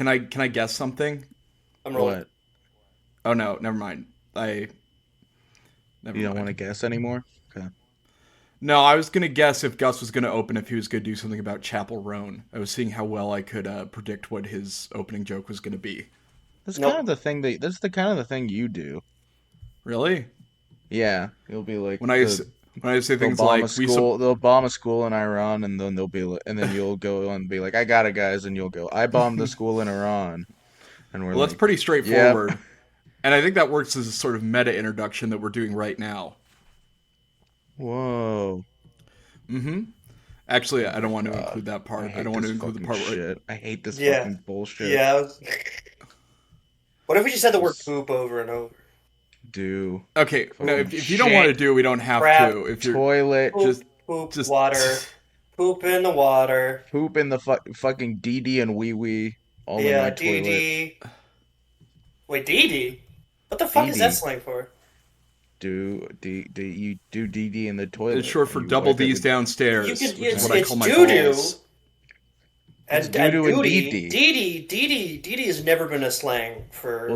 Can I guess something? I'm rolling. What? Oh no, never mind. Never You don't want mind. to guess anymore? Okay. No, I was gonna guess if Gus was gonna open if he was gonna do something about Chapel Roan. I was seeing how well I could predict what his opening joke was gonna be. That's kind of Nope. the thing that's the kind of the thing you do. Really? Yeah, you'll be like When I s- when I say things like The Obama school in Iran, and then they'll be like, and then you'll go and be like, I got it, guys, and you'll go, I bombed the school in Iran, and we're well, that's like, pretty yep. straightforward, and I think that works as a sort of meta introduction that we're doing right now. Whoa. Actually, Oh I don't my want to God. include that I part. I hate don't want this to include the fucking part where shit. I hate this Yeah. fucking bullshit. Yeah. What if we just said the word Just poop over and over? do okay, no, fucking if you don't want to shit. do it, we don't have Crap. to. If you're Toilet. Poop, just poop, just water. Poop in the water. Poop in the fucking DD and wee wee all in Yeah, my toilet. DD. Wait, DD? What the fuck is that DD. slang for? You do DD in the it's toilet short and for you double wipe it D's with downstairs, which is what I It's call my doo-doo. balls. It's And doo-doo and duty. DD. DD has never been a slang for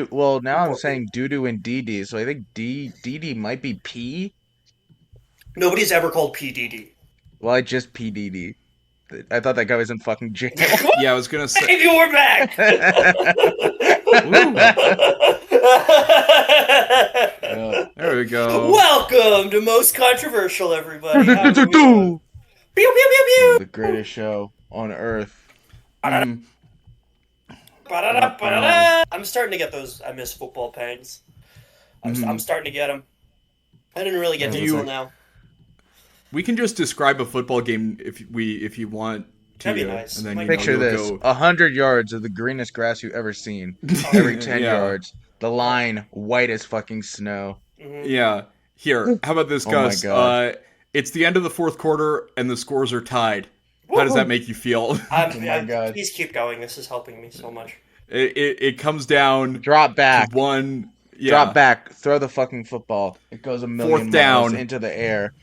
Well, now I'm football. saying doo-doo and DD, so I think DD might be P. Nobody's ever called PDD. Well, I just PDD. I thought that guy was in fucking jail. Yeah, I was gonna say. Hey, we're back! There we go. Welcome to Most Controversial, everybody. How are we doing? Pew, pew, pew, pew. The greatest show on earth. Mm, Ba-da-da, ba-da-da. I'm starting to get those I miss football pangs. I'm starting to get them. I didn't really get to You- until now. we can just describe a football game if you want to, That'd be nice. and then Like- Picture you'll this: go. 100 yards of the greenest grass you've ever seen. Every 10 Yeah. yards, the line white as fucking snow. Yeah. Here, how about this, Oh my Gus? God. It's the end of the fourth quarter and the scores are tied. How does that make you feel? Oh my God. Please keep going. This is helping me so much. It comes down Drop back. to one. Yeah. Drop back. Throw the fucking football. It goes a million Fourth miles down. into the air.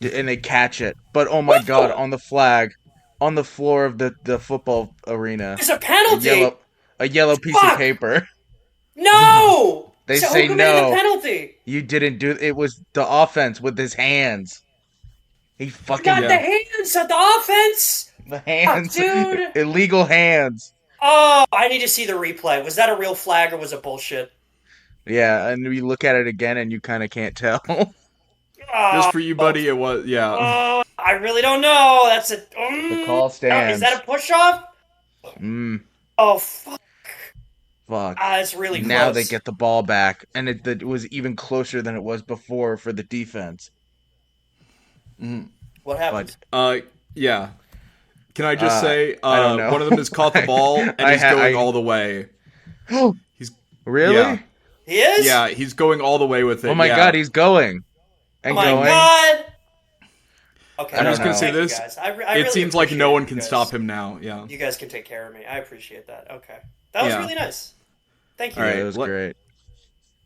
And they catch it. But oh my God, on the flag, on the floor of the football arena, It's a penalty. a yellow piece Fuck! of paper. No. They So say who committed no. the penalty? You didn't do it. Was the offense with his hands. He fucking Got Yeah. the hands of the offense. the hands, dude. illegal hands. Oh, I need to see the replay. Was that a real flag or was it bullshit? Yeah, and we look at it again, and you kind of can't tell. Just for you, buddy, it was. Yeah. Oh, I really don't know. That's a. The call Is stands. that a push off? Oh fuck! Fuck. It's really close. Now they get the ball back, and it was even closer than it was before for the defense. What happened? Yeah. Can I just say, I don't know. one of them has caught the ball and he's going all the way. He's Really? Yeah. He is. Yeah, he's going all the way with it. Oh my yeah. God, he's going and Oh my going. god. Okay. I'm I just don't gonna say Thank you this. guys. I It really seems like appreciate no it, one you can guys. stop him now. Yeah. You guys can take care of me. I appreciate that. Okay. That was Yeah. really nice. Thank you. All Yeah, right, it was let- great.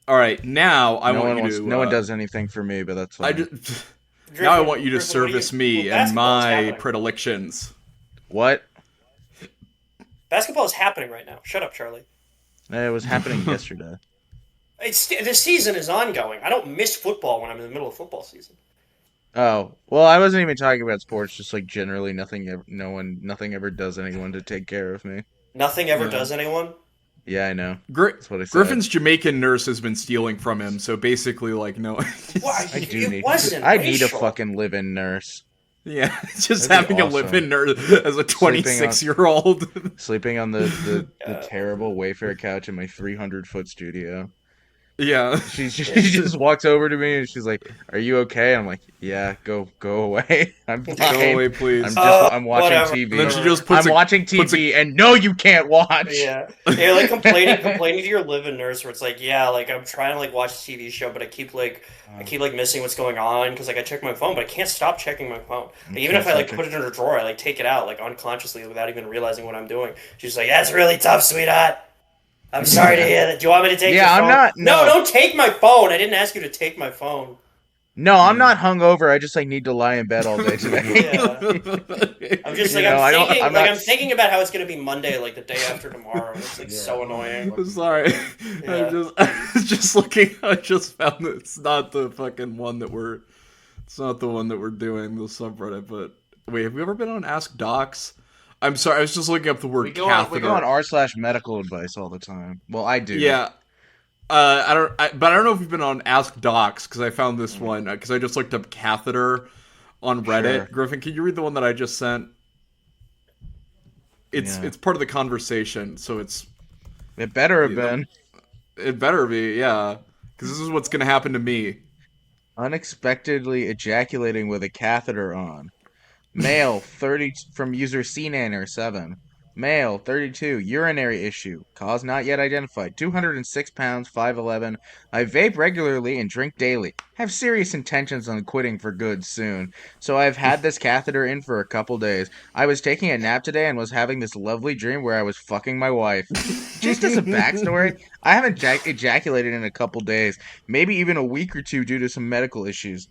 All right, now I no want one you wants, to. no one does anything for me, but that's I fine. just, Griffin, now I want you to Griffin, what do service you- me well, and basketball is my happening. predilections. What? Basketball is happening right now. Shut up, Charlie. It was happening yesterday. The season is ongoing. I don't miss football when I'm in the middle of football season. Oh, well, I wasn't even talking about sports. Just like generally, nothing ever does anyone to take care of me. Nothing ever Yeah. does anyone. Yeah, I know. That's what I said. Griffin's Jamaican nurse has been stealing from him, so basically, like, no. Why? I do It need. wasn't I need a racial. fucking live-in nurse. Yeah, just That'd be having awesome. a live-in nurse as a 26-year-old. Sleeping on the terrible Wayfair couch in my 300-foot studio. Yeah. She just walks over to me and she's like, "Are you okay?" I'm like, "Yeah, go away. I'm fine. Go away, please. I'm watching whatever. TV. And then she just puts I'm watching TV, and no, you can't watch." Yeah, you're like complaining to your live-in nurse, where it's like, yeah, like I'm trying to like watch a TV show, but I keep like missing what's going on because like I check my phone, but I can't stop checking my phone. Like, even if I like put it in her drawer, I like take it out like unconsciously without even realizing what I'm doing. She's like, "That's really tough, sweetheart. I'm sorry to hear that. Do you want me to take your Yeah, phone?" I'm not- No, no. don't take my phone. I didn't ask you to take my phone. No, I'm Mm. not hungover. I just like need to lie in bed all day today. Yeah. I'm just You like know, I don't. I'm not. I'm thinking about how it's gonna be Monday, like the day after tomorrow, and it's like Yeah, so I don't annoying. fucking Sorry, Yeah. I was just looking. I just found that it's not the fucking one that we're. It's not the one that we're doing the subreddit. But wait, have we ever been on Ask Docs? I'm sorry. I was just looking up the We word go on. We go on catheter. r/medical advice all the time. Well, I do. Yeah. But I don't know if we've been on Ask Docs because I found this Mm, one because I just looked up catheter on Reddit. sure. Griffin, can you read the one that I just sent? Yeah. It's part of the conversation, so It better have the been. it better be, yeah, because this is what's gonna happen to me. Unexpectedly ejaculating with a catheter on. Male 30 from user CNanner7. Male 32, urinary issue. Cause not yet identified. 206 pounds, 5'11. I vape regularly and drink daily. Have serious intentions on quitting for good soon. So I've had this catheter in for a couple days. I was taking a nap today and was having this lovely dream where I was fucking my wife. Just as a backstory, I haven't ejaculated in a couple days, maybe even a week or two due to some medical issues.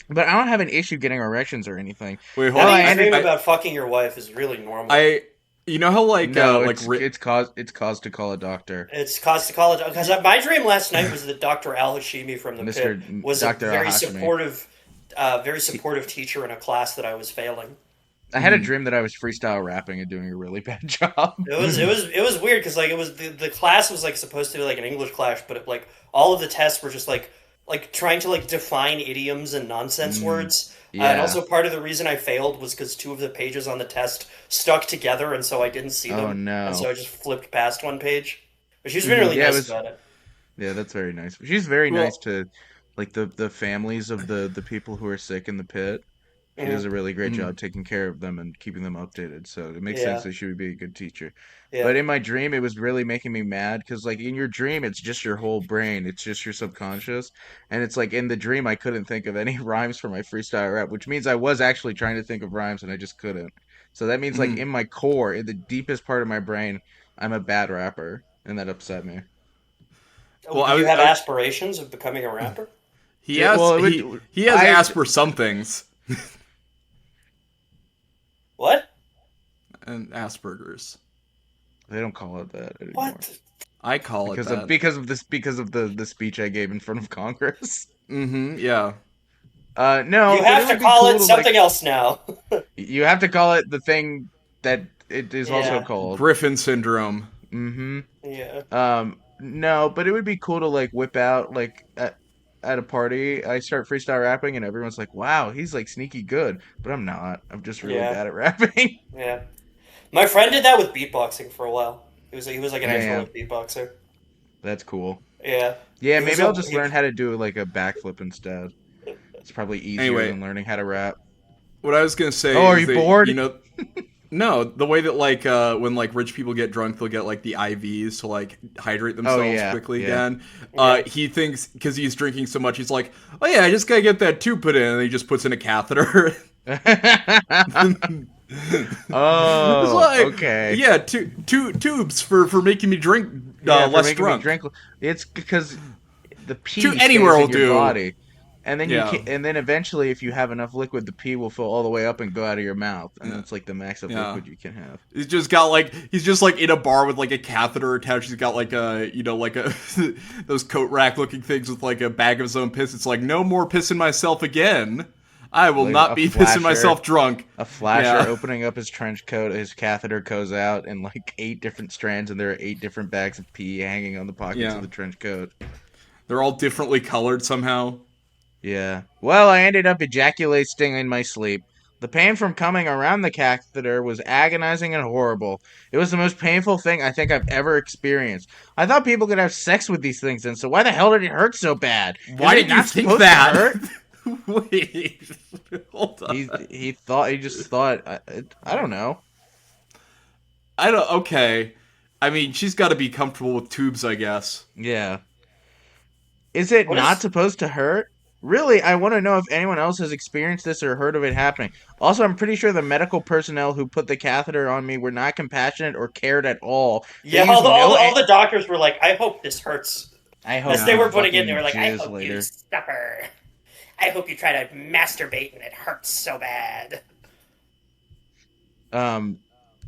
But I don't have an issue getting erections or anything. Wait, hold Hell, on. I Having a ended. dream about fucking your wife is really normal. I you know how No, like it's cause to call a doctor, It's cause to college because my dream last night was that Dr. Al Hashimi from the Mister pit was a Doctor Al-Hashimi. very supportive teacher in a class that I was failing. I had a dream that I was freestyle rapping and doing a really bad job. It was weird because like it was the class was like supposed to be like an English class, but like all of the tests were just like trying to like define idioms and nonsense Mm, words. And yeah. also part of the reason I failed was because two of the pages on the test stuck together, and so I didn't see Oh them, and so no. I just flipped past one page. But she's been really Yeah, it nice was. about it. Yeah, that's very nice. She's very nice well, to like the families of the people who are sick in the pit. She does Hmm. a really great mm, job taking care of them and keeping them updated. So it makes sense Yeah, that she would be a good teacher. yeah. But in my dream, it was really making me mad because, like, in your dream, it's just your whole brain, it's just your subconscious. And it's like in the dream, I couldn't think of any rhymes for my freestyle rap, which means I was actually trying to think of rhymes and I just couldn't. So that means, like, mm. in my core, in the deepest part of my brain, I'm a bad rapper. And that upset me. Well, Do you have aspirations of becoming a rapper? Yeah, well, it he has I asked for some things What? and Asperger's. they don't call it that anymore What? I call it that. because of the speech I gave in front of Congress. Mm-hmm. Yeah. No, You but it have to would be call cool it to like something else now. you have to call it the thing that it is also Yeah, called. Griffin syndrome. Mm-hmm. yeah, No, but it would be cool to like whip out like at a party. I start freestyle rapping and everyone's like, "Wow, he's like sneaky good," but I'm not. I'm just really yeah, bad at rapping. yeah. My friend did that with beatboxing for a while. He was like an actual Yeah, like, beatboxer. that's cool. Yeah, Yeah, he was maybe a I'll just learn how to do like a backflip instead. It's probably easier Anyway, than learning how to rap. what I was gonna Oh, say are is you that bored? no, the way that like when like rich people get drunk, they'll get like the IVs to like hydrate Oh themselves yeah, quickly yeah. again. yeah, He thinks because he's drinking so much, he's like, oh yeah, I just gotta get that tube put in, and he just puts in a catheter. It's Oh, like, okay. yeah, two tubes for making me drink Yeah, for less making me drunk. drink. It's because the Two pee anywhere stays will in your do. body, and then you Yeah, can, and then eventually, if you have enough liquid, the pee will fill all the way up and go out of your mouth, and yeah, that's like the max of yeah. liquid you can have. He's just like in a bar with like a catheter attached. He's got like a like a those coat rack looking things with like a bag of his own piss. It's like no more pissing myself again. I will Like not be pissing myself drunk. a flasher Yeah, opening up his trench coat, his catheter goes out in like 8 different strands, and there are 8 different bags of pee hanging on the pockets of yeah. the trench coat. They're all differently colored somehow. Yeah. Well, I ended up ejaculating in my sleep. The pain from coming around the catheter was agonizing and horrible. It was the most painful thing I think I've ever experienced. I thought people could have sex with these things, and so why the hell did it hurt so bad? Why Isn't it did you not think supposed to that? hurt? Wait, hold on. He just thought I don't know. I don't. Okay, I mean she's got to be comfortable with tubes, I guess. Yeah. Is it what not is? supposed to hurt? Really, I want to know if anyone else has experienced this or heard of it happening. Also, I'm pretty sure the medical personnel who put the catheter on me were not compassionate or cared at all. They Yeah, used no. all the doctors were like, "I hope this hurts." I hope As Yeah. they you were putting it, they fucking were like, "I jizz hope you later. suffer." I hope you try to masturbate and it hurts so bad. Um,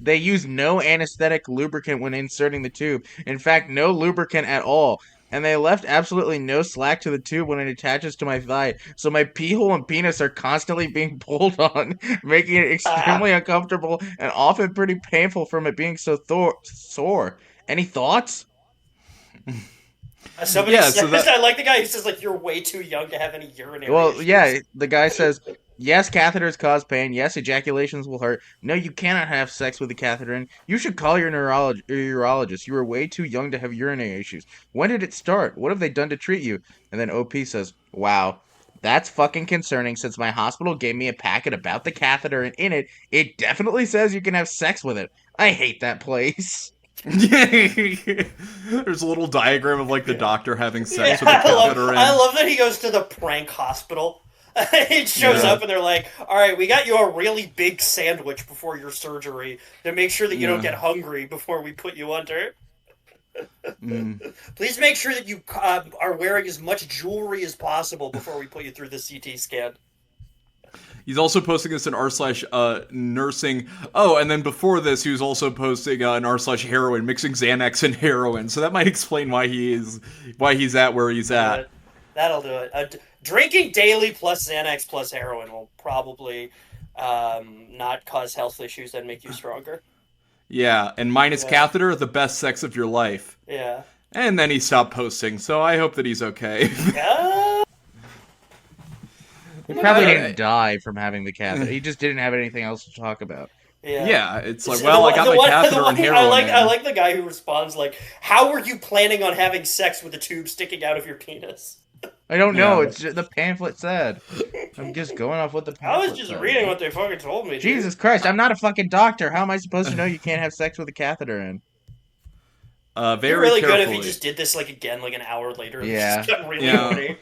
they use no anesthetic lubricant when inserting the tube. In fact, no lubricant at all. And they left absolutely no slack to the tube when it attaches to my thigh. So my pee hole and penis are constantly being pulled on, making it extremely uncomfortable and often pretty painful from it being so sore. Any thoughts? Somebody Yeah, says, so that I like the guy who says, like, you're way too young to have any urinary Well, issues. yeah, the guy says, yes, catheters cause pain. Yes, ejaculations will hurt. No, you cannot have sex with a catheter in. You should call your urologist. You are way too young to have urinary issues. When did it start? What have they done to treat you? And then OP says, wow, that's fucking concerning since my hospital gave me a packet about the catheter and in it, it definitely says you can have sex with it. I hate that place. There's a little diagram of like the doctor having sex with the I catheter in. love that he goes to the prank hospital. It shows Yeah. up and they're like, all right, we got you a really big sandwich before your surgery to make sure that you don't Yeah. get hungry before we put you under. Mm. Please make sure that you are wearing as much jewelry as possible before we put you through the CT scan. He's also posting this in r/nursing. Oh, and then before this, he was also posting in r/heroin, mixing Xanax and heroin. So that might explain why he's at where he's at. That'll do it. Drinking daily plus Xanax plus heroin will probably not cause health issues and make you stronger. Yeah, and minus Yeah. catheter, the best sex of your life. Yeah. And then he stopped posting, so I hope that he's okay. Yeah. He probably Yeah. didn't die from having the catheter. He just didn't have anything else to talk about. Yeah, it's like, So well, I got my catheter the and heroin. I like the guy who responds like, "How were you planning on having sex with a tube sticking out of your penis?" I don't know. Yeah. It's just, the pamphlet said. I'm just going off what the I pamphlet was just said. reading what they fucking told me. Dude. Jesus Christ, I'm not a fucking doctor. How am I supposed to know you can't have sex with a catheter in? Very It'd be really good carefully. if he just did this like again, like an hour later. And Yeah. just got really Yeah. horny.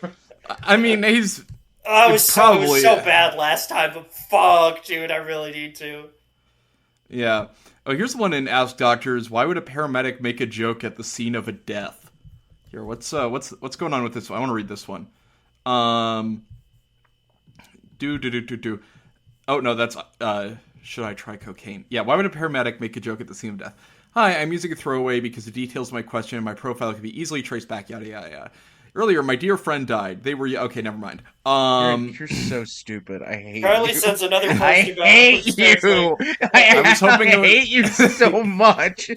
I mean, he's... Oh, it was Probably- so bad last time, but fuck, dude, I really need to. Yeah. Oh, here's one in Ask Doctors. Why would a paramedic make a joke at the scene of a death? Here, what's going on with this one? I want to read this one. Do. Oh, no, that's, should I try cocaine? Yeah, why would a paramedic make a joke at the scene of death? Hi, I'm using a throwaway because the details of my question and my profile can be easily traced back, yada, yada, yada. Earlier, my dear friend died. They were... Okay, never mind. You're so stupid. I hate Charlie you. sends another post I about hate which you. says, like, I was hoping it was- hate you so much.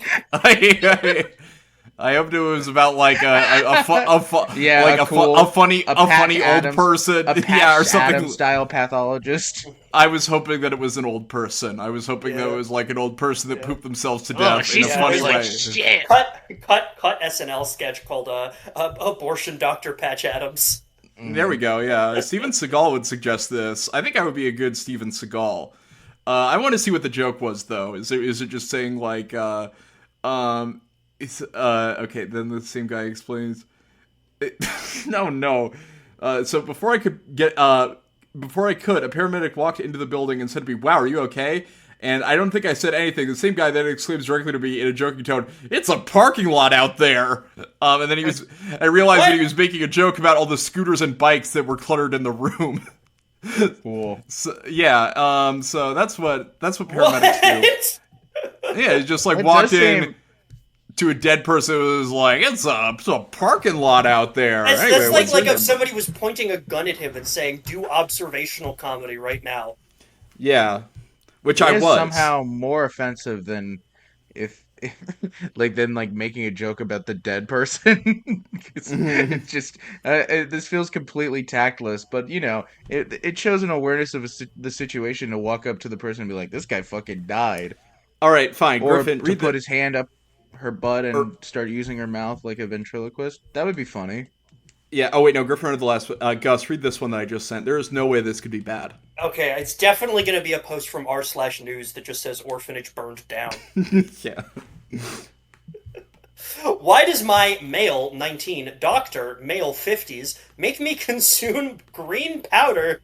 I hoped it was about like a funny Patch old Adams- person, A Patch yeah, or something. Adams style pathologist. I was hoping that it was an old person. I was hoping that Yeah. it was like an old person that Yeah. pooped themselves to Oh, death she in a funny smells like way. shit. cut SNL sketch called Abortion Dr. Patch Adams. There we go. Yeah, Steven Seagal would suggest this. I think I would be a good Steven Seagal. I want to see what the joke was though. Is it just saying like it's okay? Then the same guy explains. No. So before I could, a paramedic walked into the building and said to me, "Wow, are you okay?" And I don't think I said anything. The same guy then exclaims directly to me in a joking tone, "It's a parking lot out there." And then I realized that he was making a joke about all the scooters and bikes that were cluttered in the room. Cool. So, yeah. So that's what paramedics do. What? Yeah, he's just like It walked does in seem- to a dead person who was like, it's a parking lot out there. That's, Anyway, that's what's like your if name?" somebody was pointing a gun at him and saying, "Do observational comedy right now." Yeah, which It I is was. somehow more offensive than if like making a joke about the dead person. It's just this feels completely tactless, but you know it shows an awareness of the situation to walk up to the person and be like, "This guy fucking died," All right, fine. or Griffin, to read put the... his hand up her butt and start using her mouth like a ventriloquist. That would be funny. Yeah. Oh wait, no. Griffin read the last one. Gus, read this one that I just sent. There is no way this could be bad. Okay, it's definitely going to be a post from r/news that just says "orphanage burned down." Yeah. Why does my male 19 doctor, male 50s, make me consume green powder?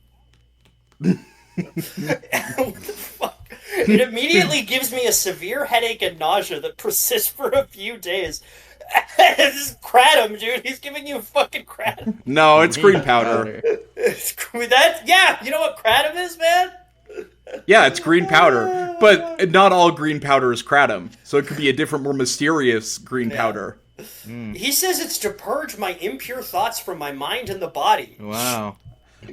What the fuck? It immediately gives me a severe headache and nausea that persists for a few days. This is kratom, dude. He's giving you fucking kratom. No, it's green powder. Yeah, you know what kratom is, man? Yeah, it's green powder, but not all green powder is kratom. So it could be a different, more mysterious green powder. He says it's to purge my impure thoughts from my mind and the body. Wow.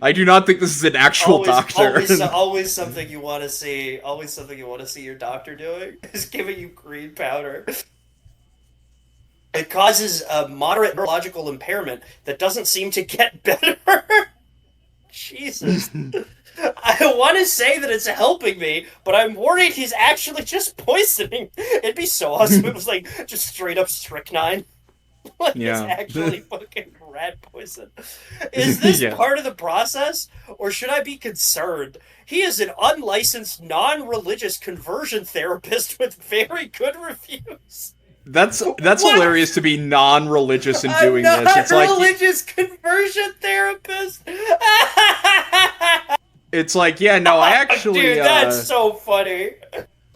I do not think this is an actual doctor. Always something you want to see. Always something you want to see your doctor doing is giving you green powder. It causes a moderate neurological impairment that doesn't seem to get better. Jesus. I want to say that it's helping me, but I'm worried he's actually just poisoning. It'd be so awesome if it was like just straight up strychnine. Like Yeah. it's actually fucking rat poison. Is this Yeah. part of the process, or should I be concerned? He is an unlicensed, non-religious conversion therapist with very good reviews. That's What? hilarious to be non-religious in A doing this. It's like non-religious conversion therapist. it's like, yeah, no, I actually Dude, that's so funny.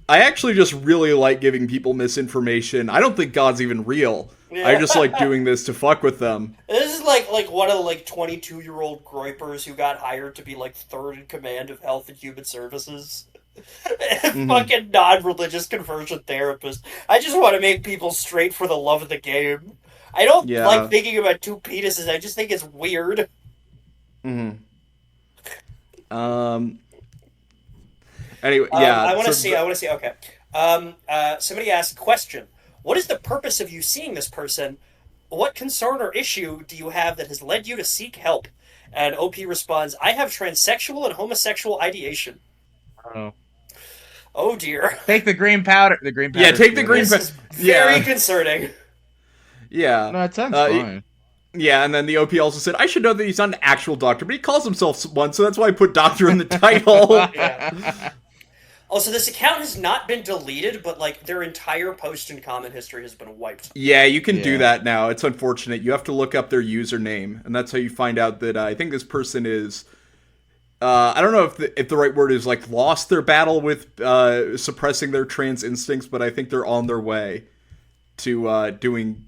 I actually just really like giving people misinformation. I don't think God's even real. I just like doing this to fuck with them. This is like one of the 22-year-old groypers who got hired to be like third in command of Health and Human Services. Fucking non-religious conversion therapist. I just want to make people straight for the love of the game. I don't Yeah. like thinking about two penises. I just think it's weird. Anyway, yeah. I want to so see. I want to see. Okay. Somebody asked, question: what is the purpose of you seeing this person? What concern or issue do you have that has led you to seek help? And OP responds, I have transsexual and homosexual ideation. Oh. Oh dear. Take the green powder. The green powder. Yeah, take the green This powder. is very Yeah. concerning. Yeah. No, it sounds Uh, fine. Yeah, and then the OP also said, I should know that he's not an actual doctor, but he calls himself one, so that's why I put doctor in the title. Yeah. Also, this account has not been deleted, but their entire post and comment history has been wiped. Yeah, you can do Yeah. that now. It's unfortunate. You have to look up their username, and that's how you find out that I think this person is... I don't know if the right word is lost their battle with suppressing their trans instincts, but I think they're on their way to doing,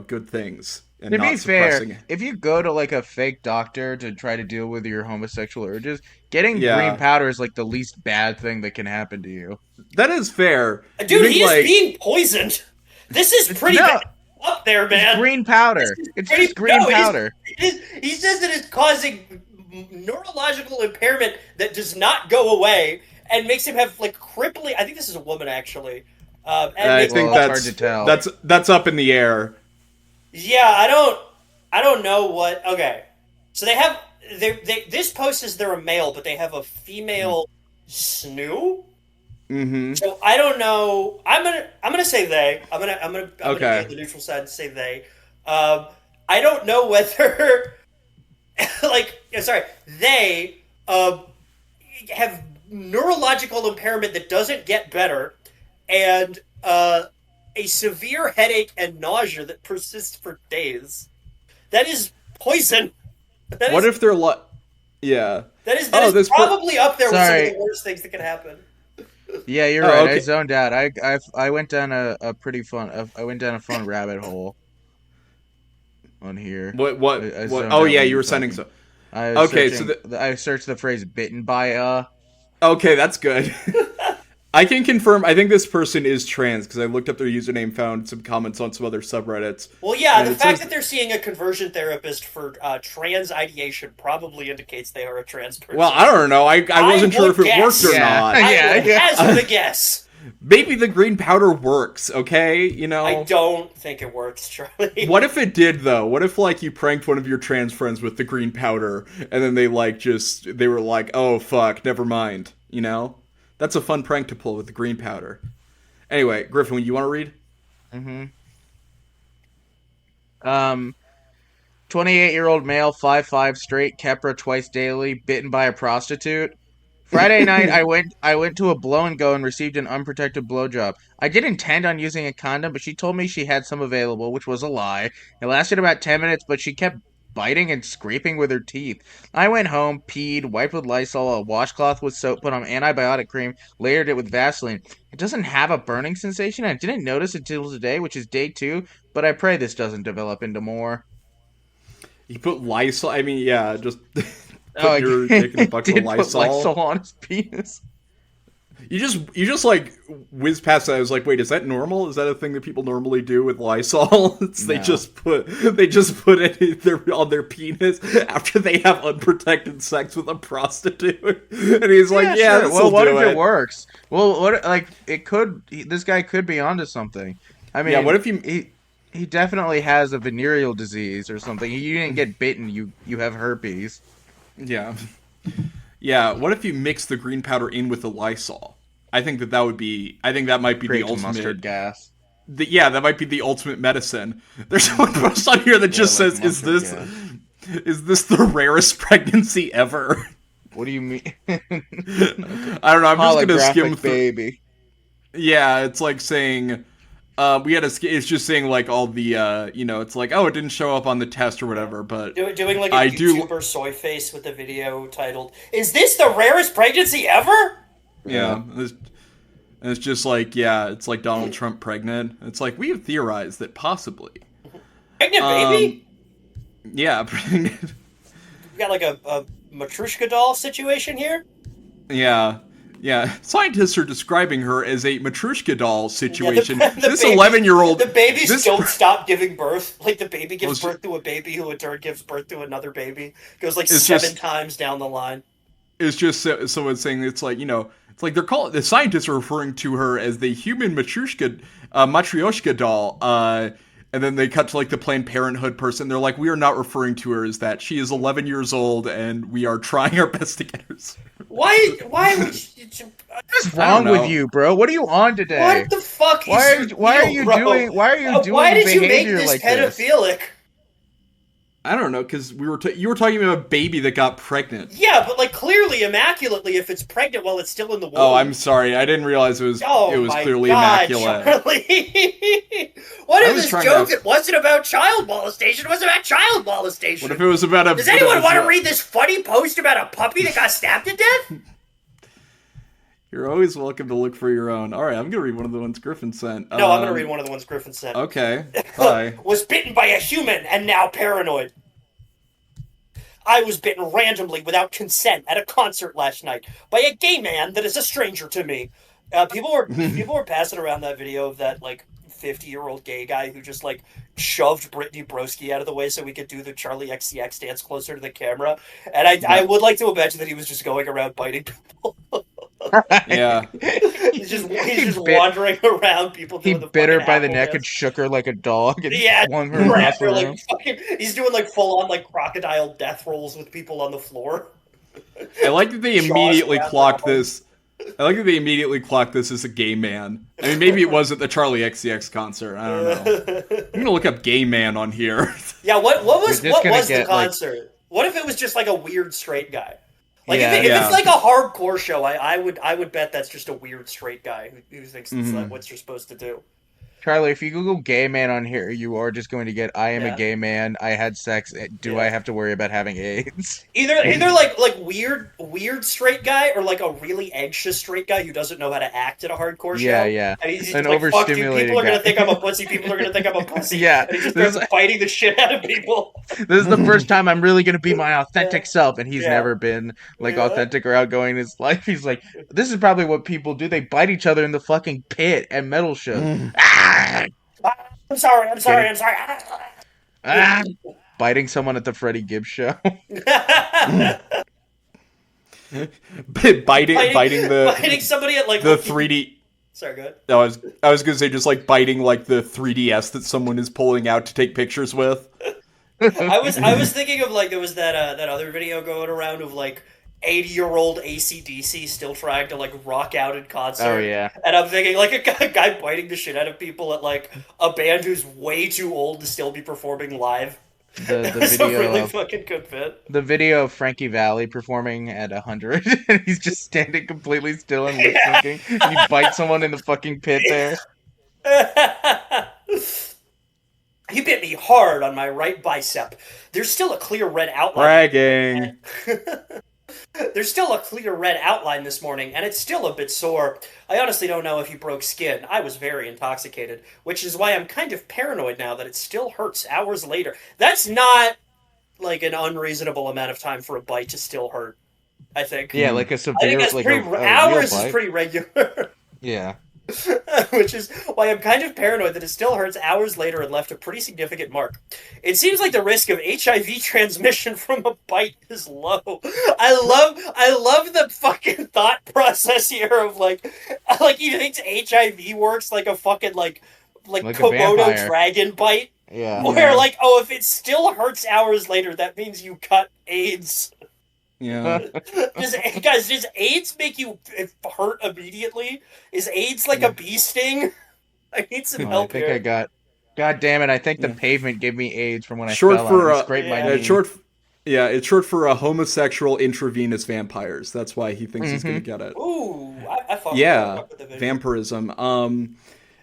good things. And To not be fair, suppressing it. if you go to a fake doctor to try to deal with your homosexual urges, getting Yeah. green powder is the least bad thing that can happen to you. That is fair. Dude, You think, he is being poisoned. This is pretty No. bad up there, man. Green powder. It's just green powder. He says that it's causing neurological impairment that does not go away and makes him have crippling. I think this is a woman actually. And I makes think him- Well, that's hard to tell. that's up in the air. Yeah, I don't know what. Okay, so they have this post says they're a male, but they have a female snoo. Mm-hmm. So I don't know. I'm gonna say they. I'm gonna be Okay. on the neutral side and say they. I don't know whether they have neurological impairment that doesn't get better, and a severe headache and nausea that persists for days. That is poison. What if they're Yeah. that is this probably up there with some Sorry. of the worst things that can happen. Yeah, you're Oh, right. okay. I zoned out. I went down a pretty fun. I went down a fun rabbit hole. On here. What? I What? zoned Oh out yeah, when you you were were sending talking. so. I was Okay, searching, I searched the phrase "bitten by Okay, that's good. I can confirm. I think this person is trans because I looked up their username, found some comments on some other subreddits. Well, yeah, And the it fact says- that they're seeing a conversion therapist for trans ideation probably indicates they are a trans person. Well, I don't know. I wasn't sure if would it guess. worked or Yeah. not. I would Yeah. hazard a guess. Maybe the green powder works. Okay, I don't think it works, Charlie. What if it did though? What if you pranked one of your trans friends with the green powder, and then they were like, oh fuck, never mind. That's a fun prank to pull with the green powder. Anyway, Griffin, you want to read? Mm-hmm. 28-year-old male, 5'5", straight, Kepra twice daily, bitten by a prostitute. Friday night, I went to a blow and go and received an unprotected blowjob. I did intend on using a condom, but she told me she had some available, which was a lie. It lasted about 10 minutes, but she kept biting and scraping with her teeth. I went home, peed, wiped with Lysol, a washcloth with soap, put on antibiotic cream, layered it with Vaseline. It doesn't have a burning sensation. I didn't notice it until today, which is day 2, but I pray this doesn't develop into more. You put Lysol. I mean, yeah, just Oh, put your dick in a I bucket did of put Lysol. Lysol on his penis. You just like whiz past that. I was like, wait, is that normal? Is that a thing that people normally do with Lysol? They No. just put it on their penis after they have unprotected sex with a prostitute. And he's like, yeah, sure. this Well, will what do if it. it works? Well, what like it could? This guy could be onto something. I mean, Yeah, what if he definitely has a venereal disease or something. You didn't get bitten. You have herpes. Yeah. Yeah, what if you mix the green powder in with the Lysol? I think that would be. I think that might be the Creates mustard ultimate. gas. Yeah, that might be the ultimate medicine. There's one post on here that just like says, mustard gas. Is this the rarest pregnancy ever?" What do you mean? I don't know. I'm just gonna skim Holographic through. baby. Yeah, it's like saying. We had a. It's just saying like all the. It's like, oh, it didn't show up on the test or whatever. But Doing like a I do- YouTuber soy face with a video titled "Is this the rarest pregnancy ever?" yeah, it's just like, yeah, it's like Donald Trump pregnant. It's like, we have theorized that possibly. Pregnant baby? Yeah, pregnant. We got like a Matrushka doll situation here. Yeah. Yeah, scientists are describing her as a Matrushka doll situation. the This babies- 11-year-old... The babies this don't per- stop giving birth. Like, the baby gives Well, birth to a baby who in turn gives birth to another baby. Goes like It's 7 just- times down the line. It's just someone saying it's like, it's like they're calling... The scientists are referring to her as the human Matryoshka doll, and then they cut to like the Planned Parenthood person. They're like, we are not referring to her as that. She is 11 years old, and we are trying our best to get her. Why would you... What's wrong know. with you, bro? What are you on today? What the fuck Why is... why are you bro, doing why did you make behavior this like this? pedophilic? I don't know, because you were talking about a baby that got pregnant. Yeah, but like clearly immaculately if it's pregnant while it's still in the womb. Oh, I'm sorry. I didn't realize it was my clearly God, immaculate. Charlie. What I if was this trying joke to- it wasn't about child molestation? It was about child molestation. What if it was about a... Does anyone want to read this funny post about a puppy that got stabbed to death? You're always welcome to look for your own. All right, I'm going to read one of the ones Griffin sent. No, I'm going to read one of the ones Griffin sent. Okay, bye. Was bitten by a human and now paranoid. I was bitten randomly without consent at a concert last night by a gay man that is a stranger to me. People were passing around that video of that like 50-year-old gay guy who just like shoved Brittany Broski out of the way so we could do the Charlie XCX dance closer to the camera. And I would like to imagine that he was just going around biting people. Yeah. he's just wandering around people. He doing the bit her fucking by the apple neck dance. and shook her like a dog and Yeah, swung her across the room. like fucking, he's doing like full on like crocodile death rolls with people on the floor. I like that they Jaws immediately wrapped clocked around. this. I like that they immediately clocked this as a gay man. I mean, maybe it wasn't the Charlie XCX concert. I don't know. I'm gonna look up gay man on here. Yeah, what was You're just gonna the get, like- concert? What if it was just like a weird straight guy? Like Yeah. if Yeah. it's like a hardcore show, I would bet that's just a weird straight guy who thinks it's Mm-hmm. like what you're supposed to do. Charlie, if you Google gay man on here, you are just going to get I am Yeah. a gay man, I had sex, do Yeah. I have to worry about having AIDS? Either like weird straight guy or like a really anxious straight guy who doesn't know how to act at a hardcore show. Yeah, yeah. And he's An like, fuck you, overstimulated people are gonna guy. think I'm a pussy, people are gonna think I'm a pussy. Yeah, And he just this starts fighting the shit out of people. This is the first time I'm really going to be my authentic self, and he's Yeah. never been like Yeah. authentic or outgoing in his life. He's like, this is probably what people do. They bite each other in the fucking pit at metal shows. Ah! I'm sorry. Ah! Biting someone at the Freddie Gibbs show. biting biting somebody at like the 3D. Sorry, go ahead. No, I was gonna say just like biting like the 3DS that someone is pulling out to take pictures with. I was thinking of like there was that other video going around of like 80-year-old AC/DC still trying to like rock out in concert. Oh, yeah. And I'm thinking like a guy biting the shit out of people at like a band who's way too old to still be performing live. The It's a really video, fucking good bit. the video of Frankie Valli performing at 100, and he's just standing completely still and lip syncing, and he bites someone in the fucking pit there. He bit me hard on my right bicep. There's still a clear red outline. Bragging. There's still a clear red outline this morning, and it's still a bit sore. I honestly don't know if he broke skin. I was very intoxicated, which is why I'm kind of paranoid now that it still hurts hours later. That's not like an unreasonable amount of time for a bite to still hurt, I think. Yeah, like a I severe, think that's like pretty, a hours real is bite. pretty regular. Yeah. Which is why I'm kind of paranoid that it still hurts hours later and left a pretty significant mark. It seems like the risk of HIV transmission from a bite is low. I love the fucking thought process here of like he thinks HIV works like a fucking like Komodo vampire. dragon bite. Yeah. Where like, oh, if it still hurts hours later, that means you cut AIDS. Yeah. Does AIDS make you hurt immediately? Is AIDS like a bee sting? I need some I help think here. I got. God damn it! I think the Yeah. pavement gave me AIDS from when I Short fell for, on it and scraped my yeah. knee. It's short for homosexual intravenous vampires. That's why he thinks he's gonna get it. Ooh, I fuck Yeah, with the vision. vampirism.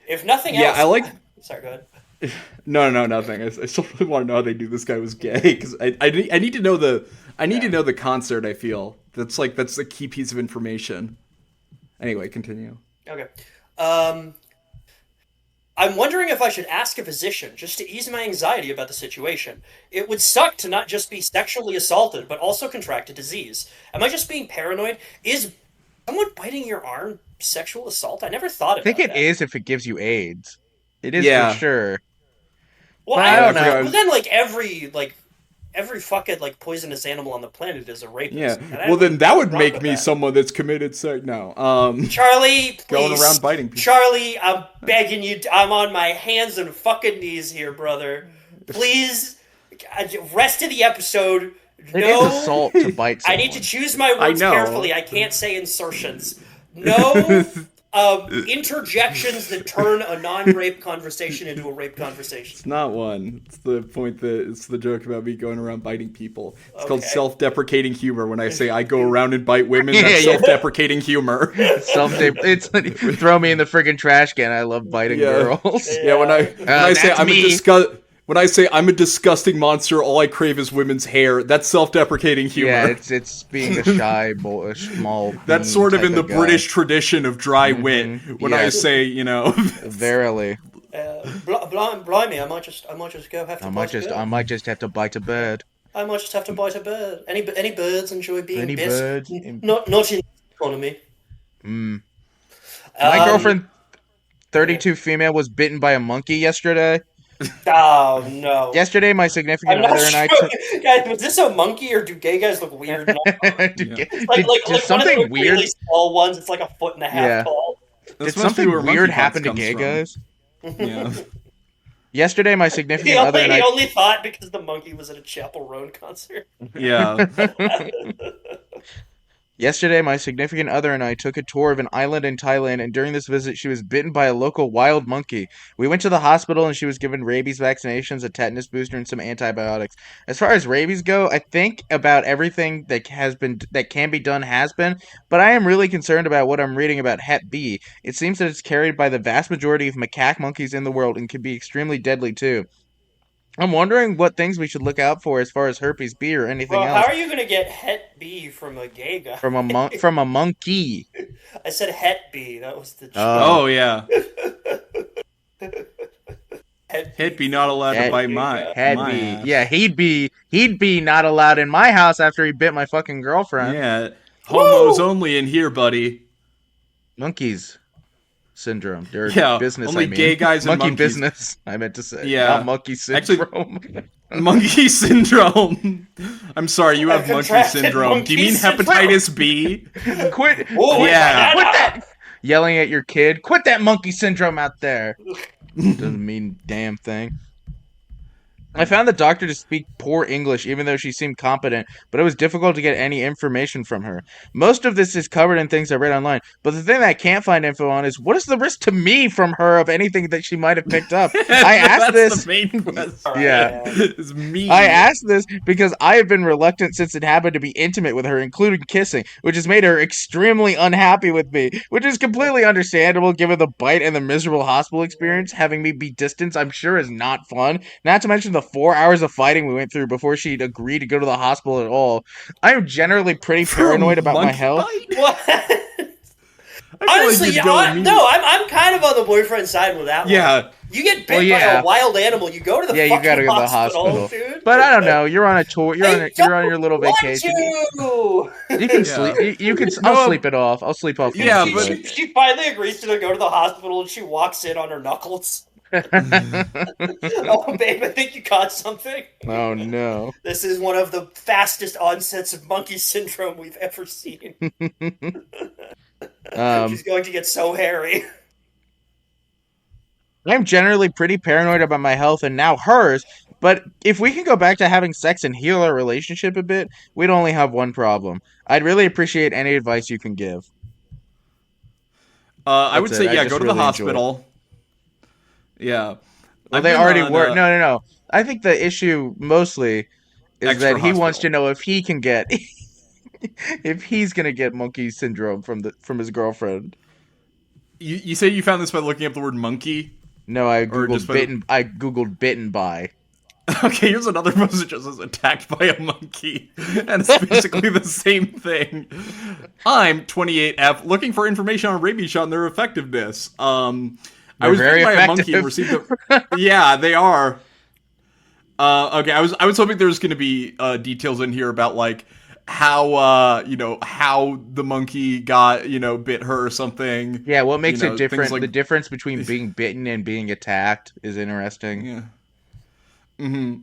If nothing Yeah, else, I like. Sorry, go ahead. No, nothing. I still really want to know how they knew this guy was gay because I need to know the concert. I feel that's a key piece of information. Anyway, continue. Okay. I'm wondering if I should ask a physician just to ease my anxiety about the situation. It would suck to not just be sexually assaulted, but also contract a disease. Am I just being paranoid? Is someone biting your arm sexual assault? I never thought I about think it that. is if it gives you AIDS. It is Yeah. for sure. Well, But I don't know. But then, every fucking poisonous animal on the planet is a rapist. Yeah. And I Well, then that would wrong make with me that. someone that's committed sex. No. Charlie, please. Going around biting people. Charlie, I'm begging you. I'm on my hands and fucking knees here, brother. Please, rest of the episode. It is assault to bite I someone. need to choose my words know. carefully. I can't say insertions. No interjections that turn a non-rape conversation into a rape conversation. It's not one. It's the point that it's the joke about me going around biting people. It's called Okay. self-deprecating humor. When I say I go around and bite women, Yeah, that's yeah. self-deprecating humor. It's like, throw me in the friggin' trash can. I love biting Yeah. girls. Yeah, when I say that's I'm me. when I say I'm a disgusting monster, all I crave is women's hair. That's self-deprecating humor. Yeah, it's being a shy boy, a small. That's bean sort of type in the guy. British tradition of dry wit. When I Yes. say, Verily, Blimey, I might just go have to. I might just have to bite a bird. I might just have to bite a bird. Any birds enjoy being Any bit? birds? Not in this economy. My girlfriend, 32 female, was bitten by a monkey yesterday. Oh no. Yesterday, my I'm significant not other and I sure. took. Guys, was this a monkey or do gay guys look weird? Did Yeah. Like one of something the really small ones. It's like a foot and a half Yeah. tall. Did something weird happen to gay guys? Yeah. Yesterday, my The significant other and I. only thought because the monkey was at a Chapel Roan concert. Yeah. Yesterday, my significant other and I took a tour of an island in Thailand, and during this visit, she was bitten by a local wild monkey. We went to the hospital, and she was given rabies vaccinations, a tetanus booster, and some antibiotics. As far as rabies go, I think about everything that can be done has been, but I am really concerned about what I'm reading about Hep B. It seems that it's carried by the vast majority of macaque monkeys in the world and can be extremely deadly too. I'm wondering what things we should look out for as far as herpes B or anything Well, else how are you gonna get Het B from a gay guy? from a monkey. I said Het B. That was the joke. Oh yeah. Het He'd be not allowed to He'd bite be- my Had my be, ass. yeah, he'd be not allowed in my house after he bit my fucking girlfriend. Yeah. Homos only in here, buddy. Monkeys syndrome. Or Yeah, business. only I mean. gay guys and monkey monkeys. business. I meant to say. Yeah. Not monkey Actually- syndrome. Monkey syndrome. I'm sorry, you I've have monkey contracted syndrome. Do you mean monkey syndrome. hepatitis B? Quit. Whoa, Yeah. Quit that. Yelling at your kid. Quit that monkey syndrome out there. Doesn't mean damn thing. I found the doctor to speak poor English, even though she seemed competent, but it was difficult to get any information from her. Most of this is covered in things I read online, but the thing that I can't find info on is what is the risk to me from her of anything that she might have picked up? I asked That's this. the main question. Yeah. It's me. I asked this because I have been reluctant since it happened to be intimate with her, including kissing, which has made her extremely unhappy with me, which is completely understandable given the bite and the miserable hospital experience. Having me be distanced, I'm sure, is not fun. Not to mention the 4 hours of fighting we went through before she'd agree to go to the hospital at all. I am generally pretty paranoid about my Monkey health. bite? What? I feel Honestly, like you'd yeah, go I'm kind of on the boyfriend side with that one. Yeah. You get bit Well, yeah. by a wild animal, you go to the Yeah, you fucking gotta go to the hospital, hospital. dude. But I don't know. You're on a tour. You're on your little want vacation. to. You can Yeah. sleep. You can. No, I'll sleep it off. I'll sleep off. Yeah, monkey but- bite. She finally agrees to go to the hospital and she walks in on her knuckles. Oh, babe, I think you caught something. Oh no. This is one of the fastest onsets of monkey syndrome we've ever seen. She's going to get so hairy. I'm generally pretty paranoid about my health and now hers, but if we can go back to having sex and heal our relationship a bit, we'd only have one problem. I'd really appreciate any advice you can give. I would That's say, it. I yeah, just go to the really enjoyed it. hospital. Yeah. Well, I've they been already on, were. No. I think the issue mostly is Extra that he wants to hospital. know if he can get, if he's gonna get monkey syndrome from his girlfriend. You say you found this by looking up the word monkey? No, I Or just googled by- bitten. I googled bitten by. Okay, here's another post that just says attacked by a monkey. And it's basically the same thing. I'm 28F looking for information on rabies shot and their effectiveness. I They're was very bitten by a monkey and effective. received a... Yeah, they are. Okay, I was hoping there was going to be details in here about like how how the monkey got bit her or something. Yeah, what makes You know, it different? things like- The difference between being bitten and being attacked is interesting. Yeah. Mm-hmm.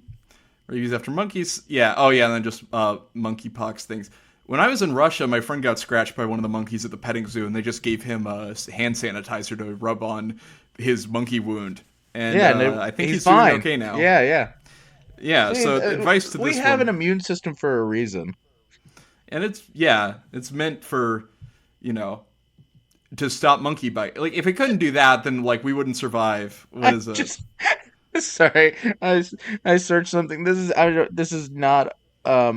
Rabies after monkeys. Yeah. Oh, yeah. And then just monkeypox things. When I was in Russia, my friend got scratched by one of the monkeys at the petting zoo, and they just gave him a hand sanitizer to rub on his monkey wound. And Yeah, I think he's fine. doing okay now. Yeah. Yeah. So advice to we this have one. an immune system for a reason. And it's meant for, to stop monkey bite. Like if it couldn't do that, then like we wouldn't survive. What is it? Sorry, I searched something. This is not a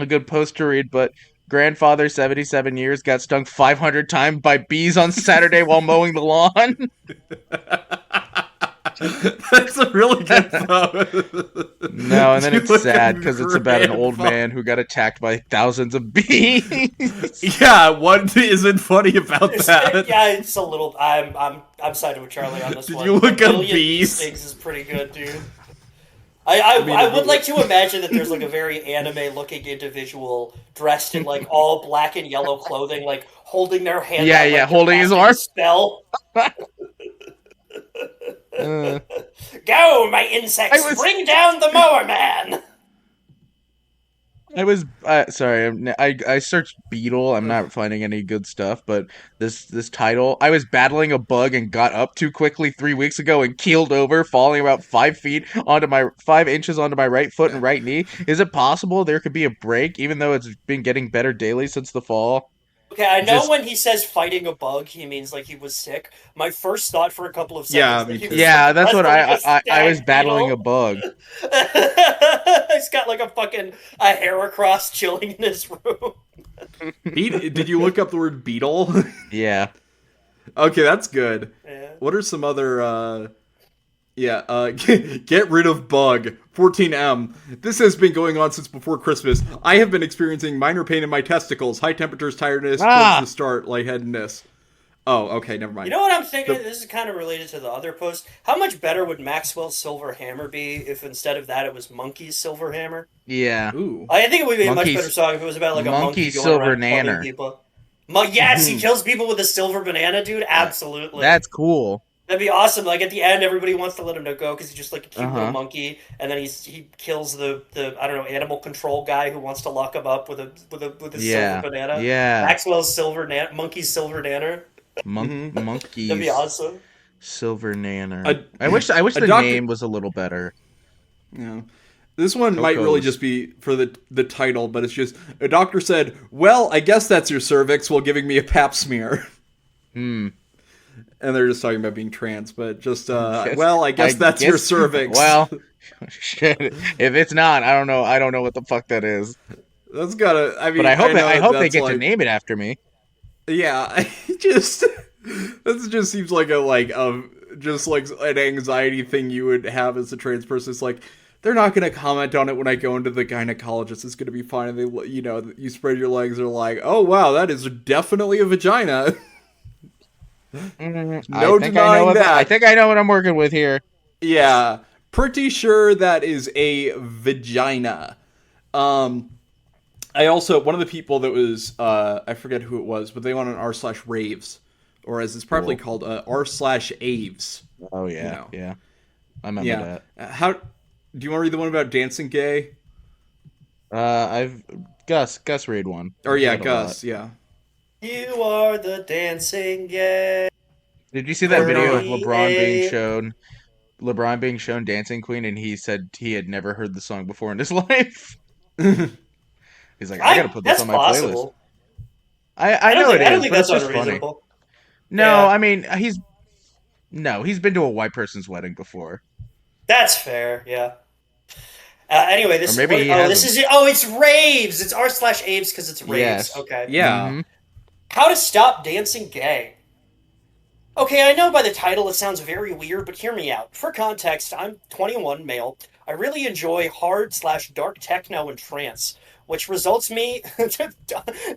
good post to read, but grandfather 77 years got stung 500 times by bees on Saturday while mowing the lawn. That's a really good post. No, and then You it's look sad at because it's about an old grandpa- man who got attacked by thousands of bees. Yeah, what isn't funny about that? Yeah, it's a little. I'm siding with Charlie on this Did one. you look A up million bees? Things is pretty good, dude. I mean, would like to imagine that there's like a very anime-looking individual dressed in like all black and yellow clothing, like holding their hand. Yeah, out, yeah, like, holding his casting a arm. Spell. Uh, Go, my insects! I was- Bring down the mower man. I was sorry. I searched beetle. I'm not finding any good stuff. But this title, I was battling a bug and got up too quickly 3 weeks ago and keeled over, falling about 5 feet onto my 5 inches onto my right foot and right knee. Is it possible there could be a break, even though it's been getting better daily since the fall? Okay, I know Just- when he says fighting a bug, he means like he was sick. My first thought for a couple of Yeah, seconds, me that he too. was Yeah, that's what wrestling I was stag battling a beetle. bug. He's got like a hair across chilling in his room. Did you look up the word beetle? Yeah. Okay, that's good. Yeah. What are some other get rid of bug 14M. This has been going on since before Christmas. I have been experiencing minor pain in my testicles, high temperatures, tiredness, towards the start, lightheadedness. Oh, okay, never mind. You know what I'm thinking? This is kind of related to the other post. How much better would Maxwell's silver hammer be if instead of that it was Monkey's silver hammer? Yeah. Ooh. I think it would be a much Monkey's- better song if it was about like a monkey Monkey's going silver around clubbing nanner. people. Yes, he kills people with a silver banana, dude. Absolutely. That's cool. That'd be awesome. Like at the end, everybody wants to let him go because he's just like a cute little Uh-huh. monkey, and then he kills the I don't know, animal control guy who wants to lock him up with a Yeah. silver banana. Yeah. Maxwell's monkey's silver nanner. Monkeys. That'd be awesome. Silver Nanner. I wish a the doctor- name was a little better. Yeah. This one might really just be for the title, but it's just, a doctor said, well, I guess that's your cervix while giving me a pap smear. Hmm. And they're just talking about being trans, but just, well, I guess that's your cervix. Well, shit. If it's not, I don't know. I don't know what the fuck that is. That's gotta, I mean, But I hope know I hope they that's get like, to name it after me. yeah, that just seems like just like an anxiety thing you would have as a trans person. It's like, they're not going to comment on it when I go into the gynecologist. It's going to be fine. And they, you spread your legs. They're like, oh, wow, that is definitely a vagina. No denying that. I think I know what I'm working with here. Yeah, pretty sure that is a vagina. I also, one of the people that was, I forget who it was, but they went on r/raves, or as it's probably called, r/aves. Oh, yeah, yeah. I remember that. Do you want to read the one about dancing gay? Gus read one. Or yeah, Gus, yeah. You are the dancing gay. Did you see that video of LeBron being shown Dancing Queen, and he said he had never heard the song before in his life? He's like, I gotta put this on my playlist. I know it is. I don't think that's unreasonable. No, I mean he's been to a white person's wedding before. That's fair, yeah. Anyway, it's raves. It's r/aves because it's raves. Yes. Okay. Yeah. Mm-hmm. How to stop dancing gay. Okay, I know by the title it sounds very weird, but hear me out. For context, I'm 21, male. I really enjoy hard/dark techno and trance, which results me...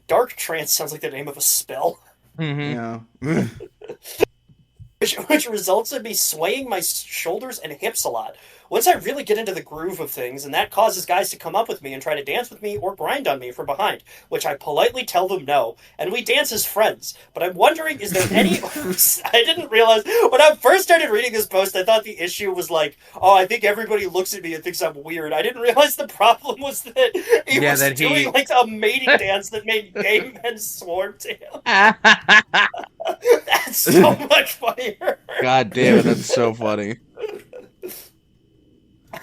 Dark trance sounds like the name of a spell. Mm-hmm. Yeah. which results in me swaying my shoulders and hips a lot. Once I really get into the groove of things, and that causes guys to come up with me and try to dance with me or grind on me from behind, which I politely tell them no, and we dance as friends. But I'm wondering, is there any... I didn't realize... When I first started reading this post, I thought the issue was like, oh, I think everybody looks at me and thinks I'm weird. I didn't realize the problem was that he was doing like a mating dance that made gay men swarm to him. That's so much funnier. God damn it, that's so funny.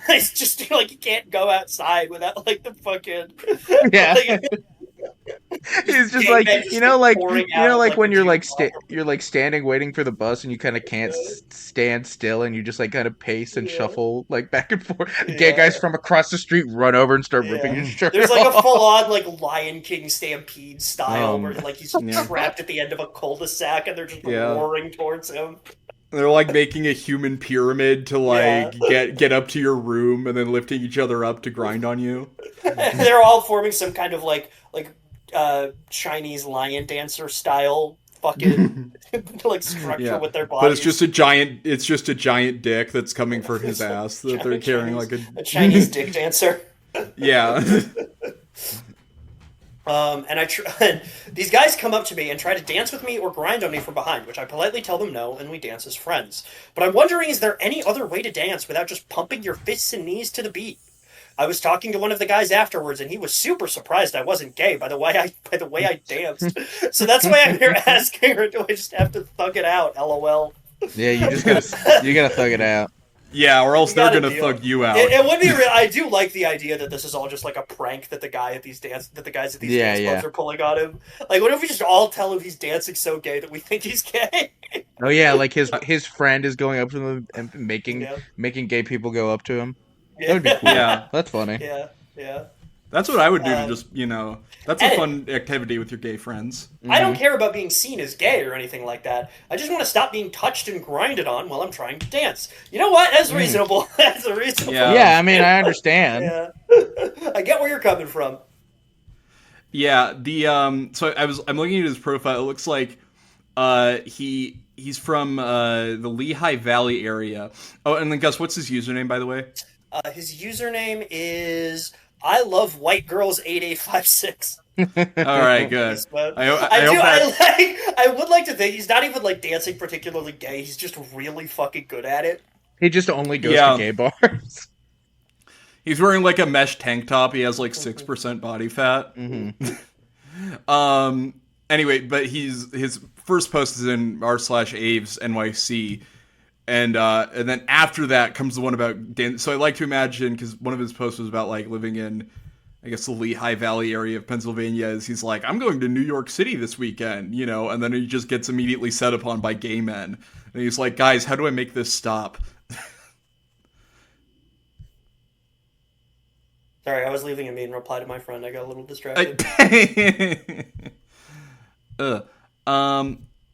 It's just like you can't go outside without like the fucking He's just like when you're like standing waiting for the bus and you kind of can't stand still and you just like kind of pace and shuffle like back and forth. Gay guys from across the street run over and start ripping your shirt. There's like a full on like Lion King stampede style where like he's trapped at the end of a cul-de-sac and they're just roaring towards him. They're like making a human pyramid to like get up to your room and then lifting each other up to grind on you. They're all forming some kind of like Chinese lion dancer style fucking like structure with their bodies. But it's just a giant dick that's coming for his ass that they're carrying like a Chinese dick dancer. Yeah. And these guys come up to me and try to dance with me or grind on me from behind, which I politely tell them no, and we dance as friends. But I'm wondering, is there any other way to dance without just pumping your fists and knees to the beat? I was talking to one of the guys afterwards, and he was super surprised I wasn't gay by the way I danced. So that's why I'm here asking, or do I just have to thug it out? LOL. Yeah, you gotta thug it out. Yeah, or else they're gonna thug you out. It would be real. I do like the idea that this is all just like a prank that the guys at these dance clubs are pulling on him. Like, what if we just all tell him he's dancing so gay that we think he's gay? Oh yeah, like his friend is going up to him and making gay people go up to him. That would be cool. Yeah, that's funny. Yeah. That's what I would do to just, that's a fun activity with your gay friends. I don't care about being seen as gay or anything like that. I just want to stop being touched and grinded on while I'm trying to dance. You know what? That's reasonable. That's a reasonable. Yeah, I mean, I understand. Yeah. I get where you're coming from. Yeah, so I'm looking at his profile. It looks like he's from the Lehigh Valley area. Oh, and then Gus, what's his username, by the way? His username is I love white girls 8856. All right, good. I would like to think he's not even like dancing particularly gay. He's just really fucking good at it. He just only goes to gay bars. He's wearing like a mesh tank top. He has like 6% body fat. Mm-hmm. Anyway, but his first post is in r/aves NYC. And then after that comes the one about Dan. So I like to imagine, because one of his posts was about like living in, I guess, the Lehigh Valley area of Pennsylvania. Is he's like, I'm going to New York City this weekend, and then he just gets immediately set upon by gay men, and he's like, guys, how do I make this stop? Sorry, I was leaving a mean reply to my friend. I got a little distracted.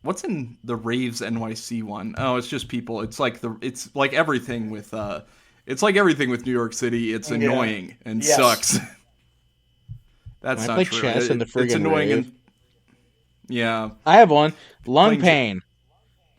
What's in the Raves NYC one? Oh, it's just people. It's like everything with New York City. It's annoying and sucks. That's not play true. chess in the friggin' It's annoying rave. and yeah. I have one. Lung pain.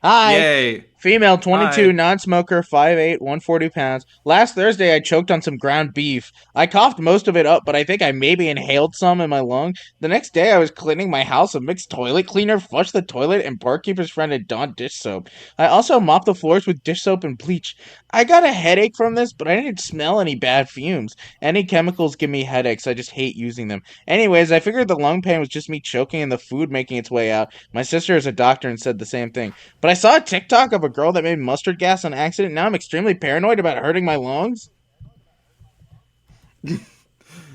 Hi. Yay. Female, 22, Hi. non-smoker, 5'8", 140 pounds. Last Thursday, I choked on some ground beef. I coughed most of it up, but I think I maybe inhaled some in my lung. The next day, I was cleaning my house. A mixed toilet cleaner flushed the toilet, and barkeeper's friend had dawned dish soap. I also mopped the floors with dish soap and bleach. I got a headache from this, but I didn't smell any bad fumes. Any chemicals give me headaches. I just hate using them. Anyways, I figured the lung pain was just me choking and the food making its way out. My sister is a doctor and said the same thing. But I saw a TikTok of a girl that made mustard gas on accident. Now I'm extremely paranoid about hurting my lungs.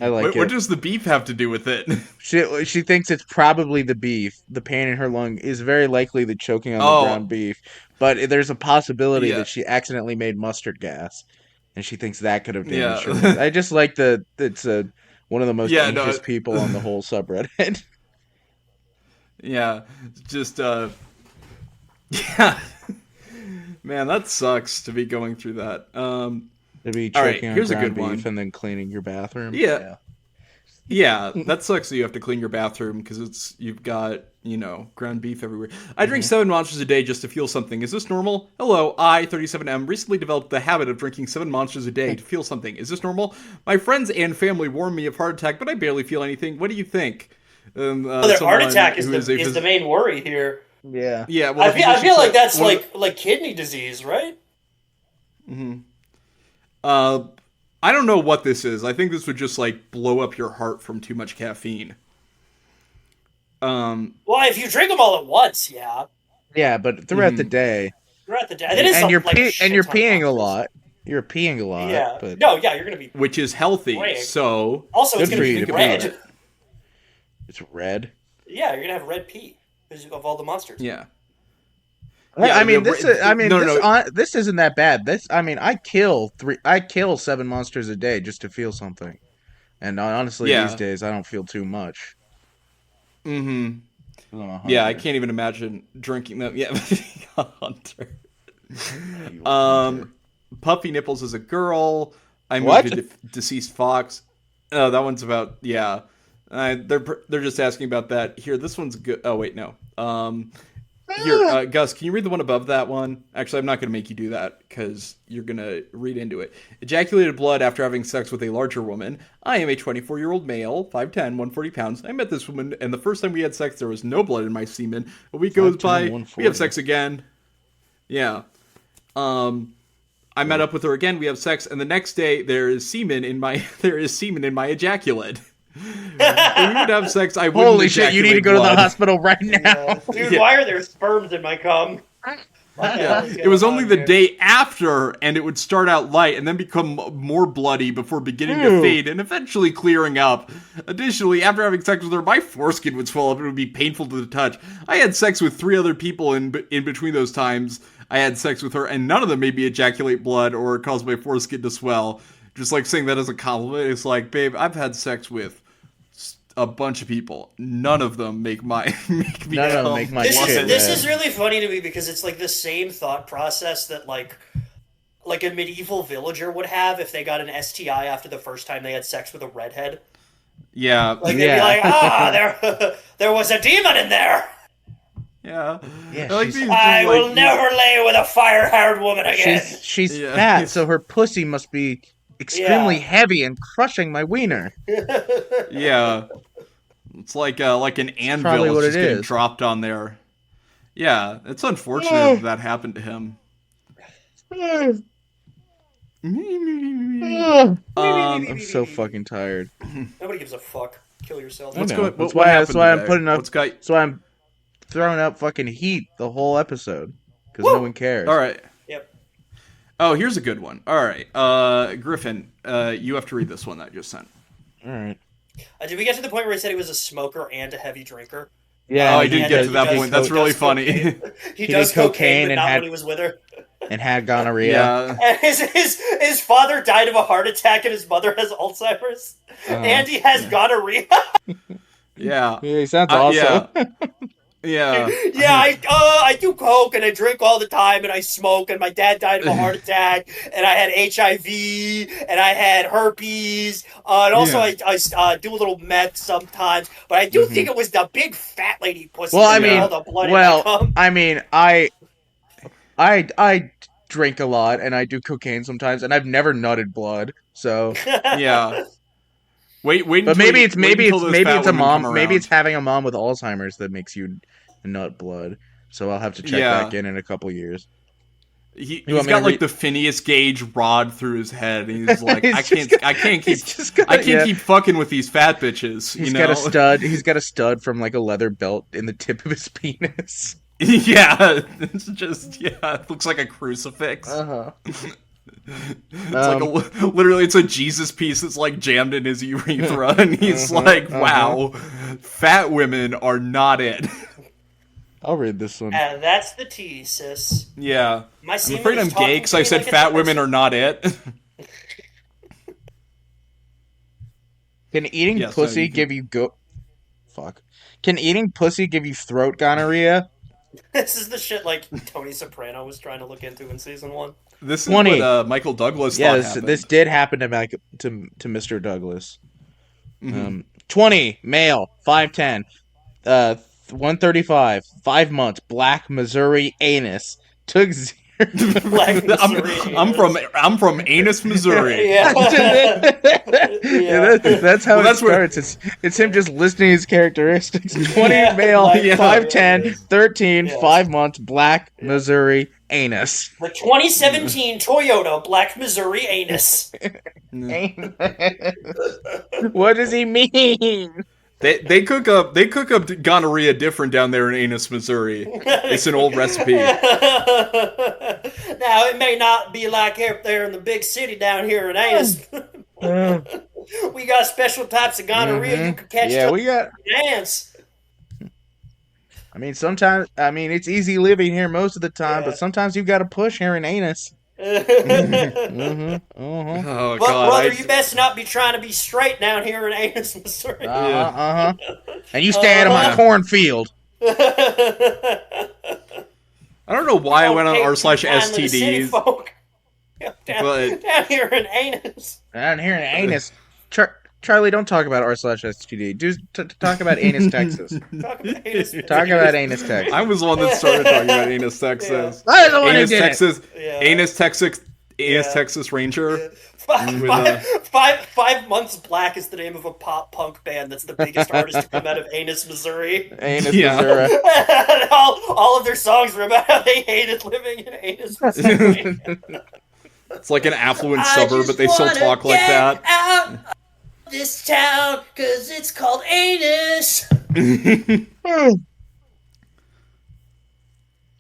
I like it. What does the beef have to do with it? She thinks it's probably the beef. The pain in her lung is very likely the choking on the ground beef. But there's a possibility that she accidentally made mustard gas, and she thinks that could have damaged her lungs. I just like it's one of the most anxious people on the whole subreddit. Yeah, just yeah. Man, that sucks to be going through that. To be choking on here's ground a good beef one. and then cleaning your bathroom. Yeah, that sucks that you have to clean your bathroom because you've got, ground beef everywhere. I drink 7 monsters a day just to feel something. Is this normal? Hello, I, 37M, recently developed the habit of drinking 7 monsters a day to feel something. Is this normal? My friends and family warn me of heart attack, but I barely feel anything. What do you think? Their heart attack is the main worry here. Yeah. Yeah. Well, I feel like that's like kidney disease, right? Mm-hmm. I don't know what this is. I think this would just blow up your heart from too much caffeine. Well, if you drink them all at once, yeah. Yeah, but throughout the day. Throughout the day, and you're peeing a lot. You're peeing a lot. Yeah. But... No, yeah, you're gonna be. Which is healthy. Drink. So also, it's gonna be red. It's red. Yeah, you're gonna have red pee because of all the monsters. Yeah. I mean, this isn't that bad. I kill 7 monsters a day just to feel something, and honestly, these days I don't feel too much. Mm-hmm. Yeah, I can't even imagine drinking them. Yeah, Hunter. Puffy nipples as a girl. I moved a deceased fox. Oh, that one's about they're just asking about that. Here, this one's good. Oh wait, no. Here, Gus, can you read the one above that one? Actually, I'm not going to make you do that because you're going to read into it. Ejaculated blood after having sex with a larger woman. I am a 24-year-old male, 5'10", 140 pounds. I met this woman, and the first time we had sex, there was no blood in my semen. A week goes by, we have sex again. Yeah. I met up with her again, we have sex, and the next day, there is semen in my ejaculate. When we would have sex, I wouldn't. Holy shit! You need to go to the hospital right now, dude. Why are there sperms in my cum? Yeah. It was only the day after, and it would start out light and then become more bloody before beginning to fade and eventually clearing up. Additionally, after having sex with her, my foreskin would swell up and it would be painful to the touch. I had sex with 3 other people in between those times I had sex with her, and none of them made me ejaculate blood or cause my foreskin to swell. Just saying that as a compliment, it's like, babe, I've had sex with a bunch of people. None of them make me come. This is really funny to me because it's the same thought process that like a medieval villager would have if they got an STI after the first time they had sex with a redhead. Yeah. They'd be like, there was a demon in there. Yeah. I will never lay with a fire-haired woman again. She's fat, so her pussy must be extremely heavy and crushing my wiener. Yeah. It's like an anvil just getting dropped on there. Yeah, it's unfortunate that happened to him. I'm so fucking tired. Nobody gives a fuck. Kill yourself. That's why I'm throwing out fucking heat the whole episode because no one cares. All right. Yep. Oh, here's a good one. All right, Griffin, you have to read this one that I just sent. All right. Did we get to the point where he said he was a smoker and a heavy drinker? Yeah, Oh, and I did get to that point. That's really funny. He He does did cocaine but and not had- when he was with her. and had gonorrhea. Yeah. And his father died of a heart attack, and his mother has Alzheimer's. And he has gonorrhea. Yeah. Yeah, he sounds awesome. Yeah. Yeah, I do coke and I drink all the time and I smoke and my dad died of a heart attack and I had HIV and I had herpes and also I do a little meth sometimes, but I do think it was the big fat lady pussy. Well, I that made mean, all the blood in my cum. I drink a lot and I do cocaine sometimes, and I've never nutted blood. So, Yeah. Wait. but maybe it's a mom. Maybe Maybe it's having a mom with Alzheimer's that makes you nut blood. So I'll have to check back in a couple years. He's want me got to like read- the Phineas Gage rod through his head. And he's like, I He's can't just keep got- yeah. keep fucking with these fat bitches. He's You got know? a stud. He's got a stud from like a leather belt in the tip of his penis. Yeah, it's just it looks like a crucifix. Uh-huh. It's like literally, it's a Jesus piece that's like jammed in his urethra, and he's like, "Wow, fat women are not it." I'll read this one. And that's the tea, sis. Yeah, My I'm semen afraid is I'm talking gay to because I me said like a fat dinosaur. women are not it. Can eating Yeah, so pussy you can- give you Fuck. Can eating pussy give you throat gonorrhea? This is the shit like Tony Soprano was trying to look into in season 1. This is 20. what Michael Douglas Yeah, thought this, happened. this did happen to Mr. Douglas. 20, male, 5'10", 135, 5 months, black, Missouri, anus. Took Black Missouri I'm from Anus, Missouri. Yeah. That's how Well, it that's where- starts. It's him just listing his characteristics. 20, Yeah, male, like- 5'10", 13, Yeah. 5 months, black, Missouri, anus. The 2017 Toyota Black Missouri Anus. What does he mean? They cook up gonorrhea different down there in Anus, Missouri. It's an old recipe. Now, it may not be like up there in the big city down here in Anus. We got special types of gonorrhea you can catch Yeah, up we got. dance. Sometimes. It's easy living here most of the time, Yeah. but sometimes you've got to push here in anus. Oh But god. brother, you best not be trying to be straight down here in Anus, Missouri. And you stay out of my cornfield. I don't know why I went on r/STDs, Down, but down here in Anus. Down here in anus. Charlie, don't talk about r/STD. Do talk about Anus, Texas. Talk about Anus. Talk about Anus, Texas. I was the one that started talking about Anus, Texas. I was the one who Anus, did it. Texas. Yeah. Anus, Texas. Anus, Yeah. Texas Ranger. Five, 5 months black is the name of a pop punk band that's the biggest artist to come out of Anus, Missouri. Anus, Yeah. Missouri. And all of their songs were about how they hated living in Anus, Missouri. It's like an affluent I suburb, just but they still wanna talk like get that. out of this town, 'cause it's called Anus.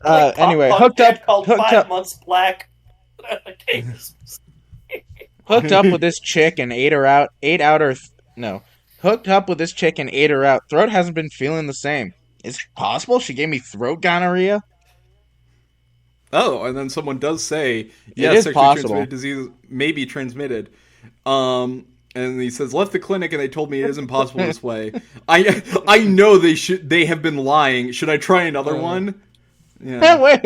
Anyway, Pop punk hooked band up, called hooked 5 up, months black. Anus. hooked up with this chick and ate out her. No, hooked up with this chick and ate her out. Throat hasn't been feeling the same. Is it possible she gave me throat gonorrhea? Oh, and then someone does say, It yes, is sexually possible. transmitted disease may be transmitted. And he says, left the clinic and they told me it isn't possible this way. I know they have been lying. Should I try another one? Yeah. Wait,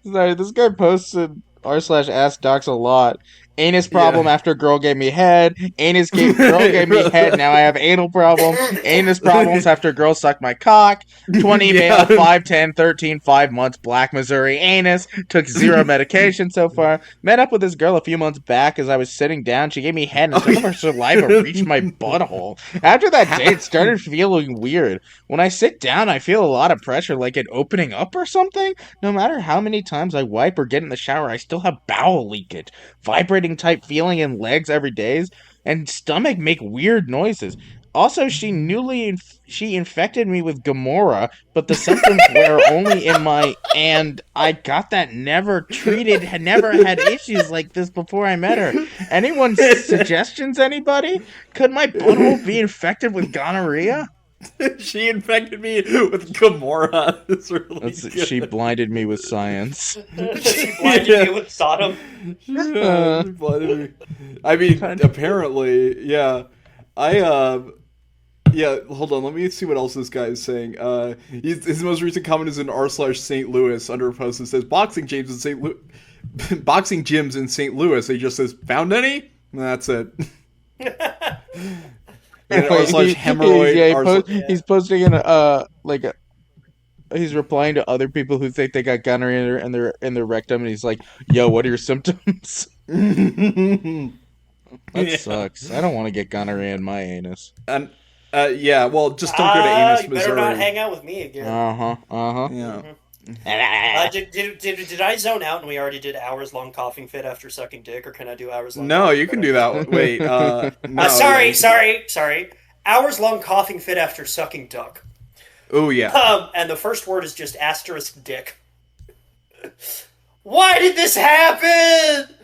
sorry, this guy posted r/AskDocs a lot. Anus problem Yeah. after girl gave me head. Girl gave me head. Now I have anal problem. Anus problems after girl sucked my cock. 20 Yeah. male, 5'10", 13, 5 months, black Missouri anus. Took 0 medication so far. Met up with this girl a few months back as I was sitting down. She gave me head and some of her saliva reached my butthole. After that day, it started feeling weird. When I sit down, I feel a lot of pressure, like it opening up or something. No matter how many times I wipe or get in the shower, I still have bowel leakage. Vibrating type feeling in legs every day, and stomach make weird noises. Also, she infected me with Gamora, but the symptoms were only in and I got that never treated, had never had issues like this before I met her. Suggestions, anybody? Could my butthole be infected with gonorrhea? She infected me with Gamora. It's really good. She blinded me with science. She blinded you with Sodom. Yeah, she blinded me. I mean, apparently, yeah. Yeah, hold on. Let me see what else this guy is saying. His most recent comment is in r/St. Louis under a post that says boxing gyms in St. Louis. He just says, found any? And that's it. R/hemorrhoid. He's posting in he's replying to other people who think they got gonorrhea in their rectum, and he's like, "Yo, what are your symptoms?" That sucks. I don't want to get gonorrhea in my anus. And yeah, well, just don't go to Anus, you Missouri. better not hang out with me again. Yeah. Did I zone out and we already did hours-long coughing fit after sucking dick, or can I do hours-long? No, you can do that. Wait, no. Sorry. Hours-long coughing fit after sucking duck. Oh, yeah. And the first word is just asterisk dick. Why did this happen?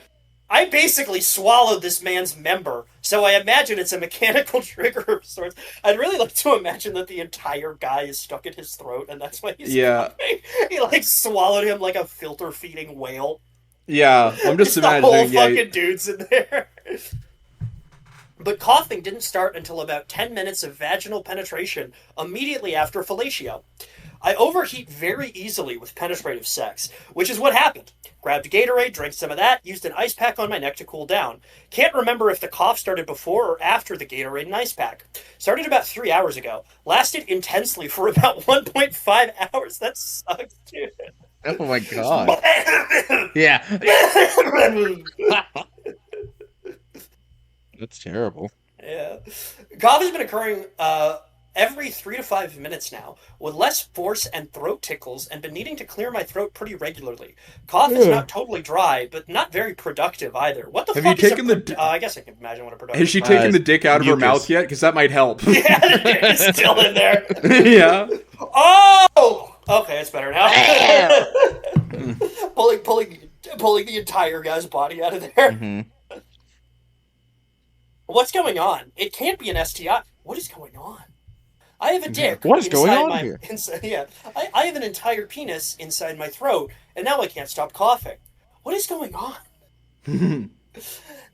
I basically swallowed this man's member, so I imagine it's a mechanical trigger of sorts. I'd really like to imagine that the entire guy is stuck in his throat, and that's why he's coughing. He swallowed him like a filter-feeding whale. Yeah, I'm just imagining. The whole fucking dude's in there. But coughing didn't start until about 10 minutes of vaginal penetration immediately after fellatio. I overheat very easily with penetrative sex, which is what happened. Grabbed a Gatorade, drank some of that, used an ice pack on my neck to cool down. Can't remember if the cough started before or after the Gatorade and ice pack. Started about 3 hours ago. Lasted intensely for about 1.5 hours. That sucks, dude. Oh my god. Yeah. That's terrible. Yeah. Cough has been occurring every 3 to 5 minutes now, with less force and throat tickles, and been needing to clear my throat pretty regularly. Cough is not totally dry, but not very productive either. What the fuck Have you taken the... I guess I can imagine what a productive... Has she taken the dick out of her mouth yet? Because that might help. Yeah, the dick is still in there. Yeah. Oh! Okay, it's better now. pulling the entire guy's body out of there. Mm-hmm. What's going on? It can't be an STI. What is going on? I have a dick. What is going on here? I have an entire penis inside my throat, and now I can't stop coughing. What is going on?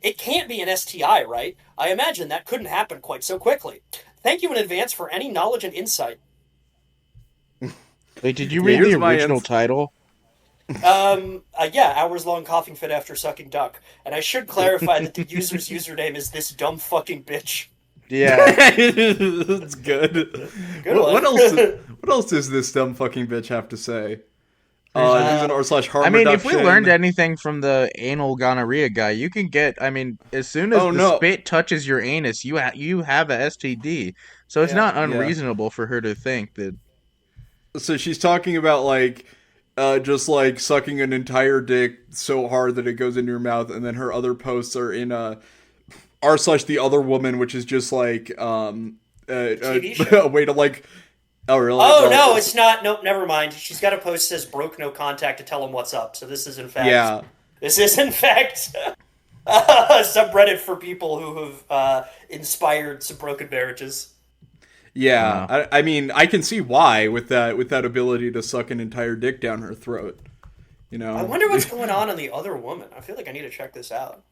It can't be an STI, right? I imagine that couldn't happen quite so quickly. Thank you in advance for any knowledge and insight. Wait, did you read the original title? Yeah, hours-long coughing fit after sucking duck. And I should clarify that the user's username is this dumb fucking bitch. Yeah. That's good. What else does this dumb fucking bitch have to say? There's an r/harm I mean, reduction. if we learned anything from the anal gonorrhea guy, you can get, as soon as the spit touches your anus, you have a STD. So it's not unreasonable for her to think that... So she's talking about, just sucking an entire dick so hard that it goes into your mouth, and then her other posts are in r/the other woman, which is just TV show. a way to oh really? Oh no, it's not. Nope, never mind. She's got a post that says broke no contact to tell him what's up. So this is in fact a subreddit for people who have inspired some broken marriages. Yeah, I mean, I can see why with that ability to suck an entire dick down her throat. You know, I wonder what's going on the other woman. I feel like I need to check this out.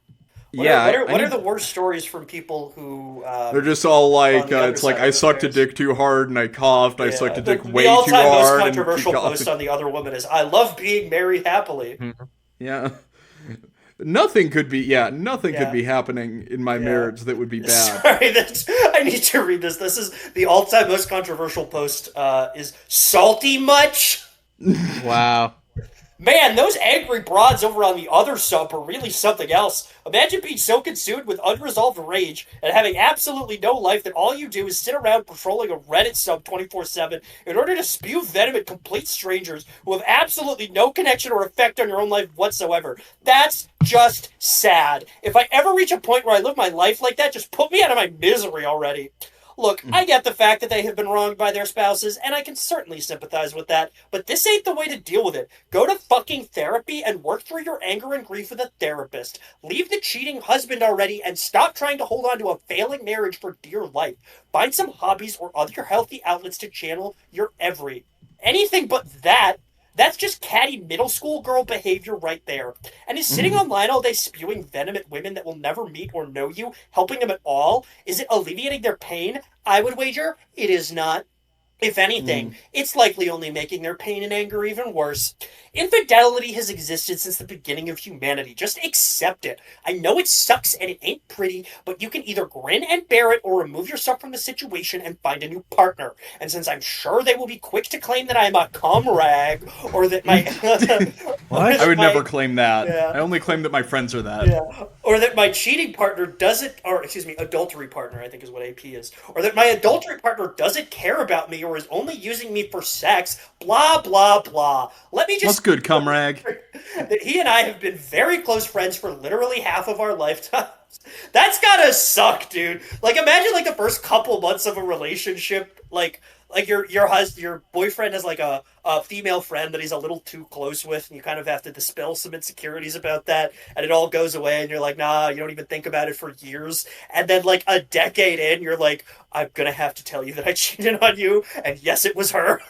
What are the worst stories from people who... they're just all it's like, I sucked a dick too hard and I coughed, I sucked a dick way too hard. The all-time most controversial post on the other woman is, I love being married happily. Yeah. Nothing could be happening in my marriage that would be bad. Sorry, I need to read this. This is the all-time most controversial post, is salty much? Wow. Man, those angry broads over on the other sub are really something else. Imagine being so consumed with unresolved rage and having absolutely no life that all you do is sit around patrolling a Reddit sub 24/7 in order to spew venom at complete strangers who have absolutely no connection or effect on your own life whatsoever. That's just sad. If I ever reach a point where I live my life like that, just put me out of my misery already. Look, I get the fact that they have been wronged by their spouses, and I can certainly sympathize with that, but this ain't the way to deal with it. Go to fucking therapy and work through your anger and grief with a therapist. Leave the cheating husband already and stop trying to hold on to a failing marriage for dear life. Find some hobbies or other healthy outlets to channel your anything but that. That's just catty middle school girl behavior right there. And is sitting online all day spewing venom at women that will never meet or know you helping them at all? Is it alleviating their pain? I would wager it is not. If anything, it's likely only making their pain and anger even worse. Infidelity has existed since the beginning of humanity. Just accept it. I know it sucks and it ain't pretty, but you can either grin and bear it or remove yourself from the situation and find a new partner. And since I'm sure they will be quick to claim that I'm a cum rag, or that my... What? I would never claim that. Yeah. I only claim that my friends are that. Yeah. Or that my cheating partner doesn't... Or, excuse me, adultery partner, I think is what AP is. Or that my adultery partner doesn't care about me or is only using me for sex, blah, blah, blah. Let me just... That's good, cumrag. That he and I have been very close friends for literally half of our lifetimes. That's gotta suck, dude. Like, imagine, like, the first couple months of a relationship, like your boyfriend has, like, a female friend that he's a little too close with, and you kind of have to dispel some insecurities about that, and it all goes away, and you're like, nah, you don't even think about it for years. And then, like, a decade in, you're like, I'm gonna have to tell you that I cheated on you, and yes, it was her.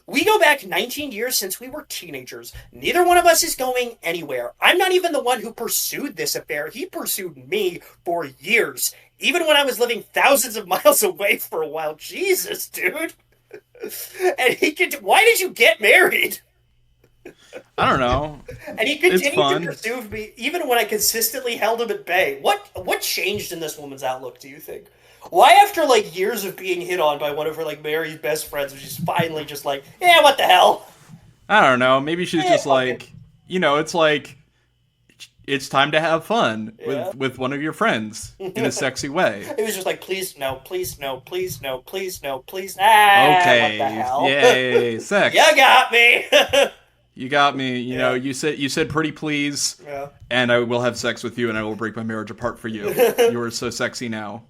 We go back 19 years since we were teenagers. Neither one of us is going anywhere. I'm not even the one who pursued this affair. He pursued me for years. Even when I was living thousands of miles away for a while. Jesus, dude. And why did you get married? I don't know. And he continued to pursue me even when I consistently held him at bay. What changed in this woman's outlook, do you think? Why, after, like, years of being hit on by one of her, like, Mary's best friends, was she's finally just like, yeah, what the hell? I don't know. Maybe she's just like, you know, it's like, it's time to have fun with one of your friends in a sexy way. It was just like, please, no, please, no, please, no, please, no, please. Okay. What the hell? Yay, sex. You got me. You got me. You know, you said pretty please, and I will have sex with you, and I will break my marriage apart for you. You are so sexy now.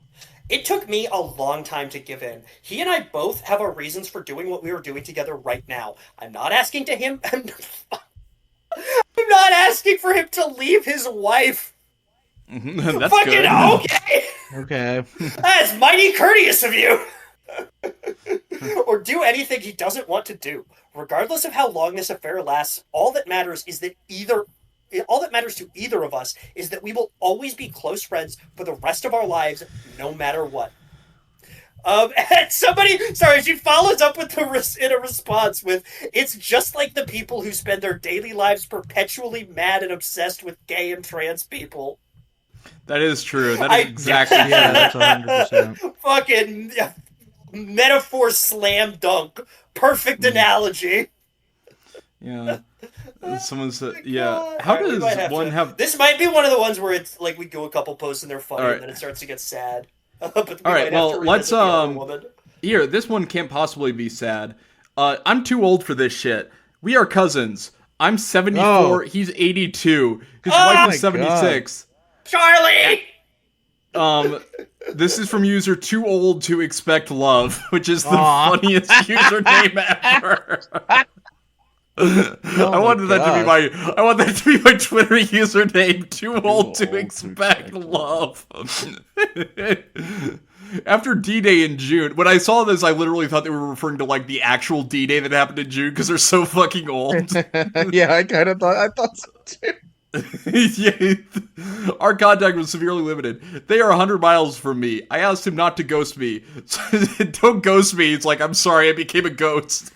It took me a long time to give in. He and I both have our reasons for doing what we are doing together right now. I'm not asking I'm not asking for him to leave his wife. That's fucking good. Okay. Okay. That's mighty courteous of you. Or do anything he doesn't want to do. Regardless of how long this affair lasts, all that matters to either of us is that we will always be close friends for the rest of our lives, no matter what. And she follows up with in a response with, it's just like the people who spend their daily lives perpetually mad and obsessed with gay and trans people. That is true. That is exactly that's 100%. Fucking metaphor slam dunk. Perfect analogy. Yeah. Someone said, yeah. God. How does one have... This might be one of the ones where it's like we go a couple posts and they're funny, right. And then it starts to get sad. But all right, well, let's here, this one can't possibly be sad. I'm too old for this shit. We are cousins. I'm 74, he's 82. His wife is 76. God. Charlie! This is from user Too Old to Expect Love, which is the funniest username ever. I want that to be my Twitter username. Too old to expect love. After D-Day in June, when I saw this, I literally thought they were referring to like the actual D-Day that happened in June because they're so fucking old. Yeah, I thought so too. Yeah, our contact was severely limited. They are 100 miles from me. I asked him not to ghost me. Don't ghost me. It's like, I'm sorry, I became a ghost.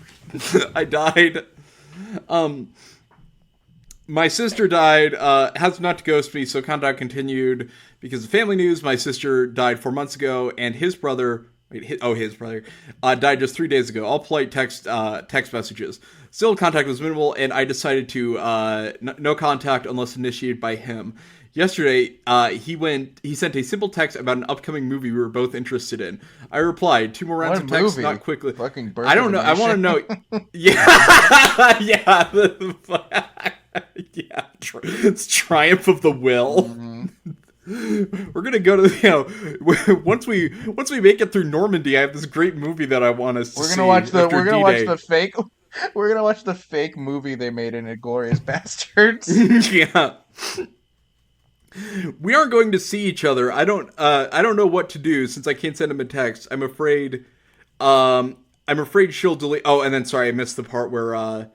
I died. My sister died, has not to ghost me, so contact continued because of family news. My sister died 4 months ago, and his brother, died just 3 days ago. All polite text messages. Still, contact was minimal, and I decided to, no contact unless initiated by him. Yesterday, he sent a simple text about an upcoming movie we were both interested in. I replied, 2 more rounds of text, not quickly. Fucking Birth I don't know. I want to know. Yeah. Yeah. Yeah. It's Triumph of the Will. Mm-hmm. We're gonna go to once we make it through Normandy. I have this great movie that I want us to see. We're gonna watch the fake. We're gonna watch the fake movie they made in Inglourious Bastards. Yeah. We aren't going to see each other. I don't know what to do since I can't send him a text. I'm afraid she'll delete. Oh, and then sorry, I missed the part where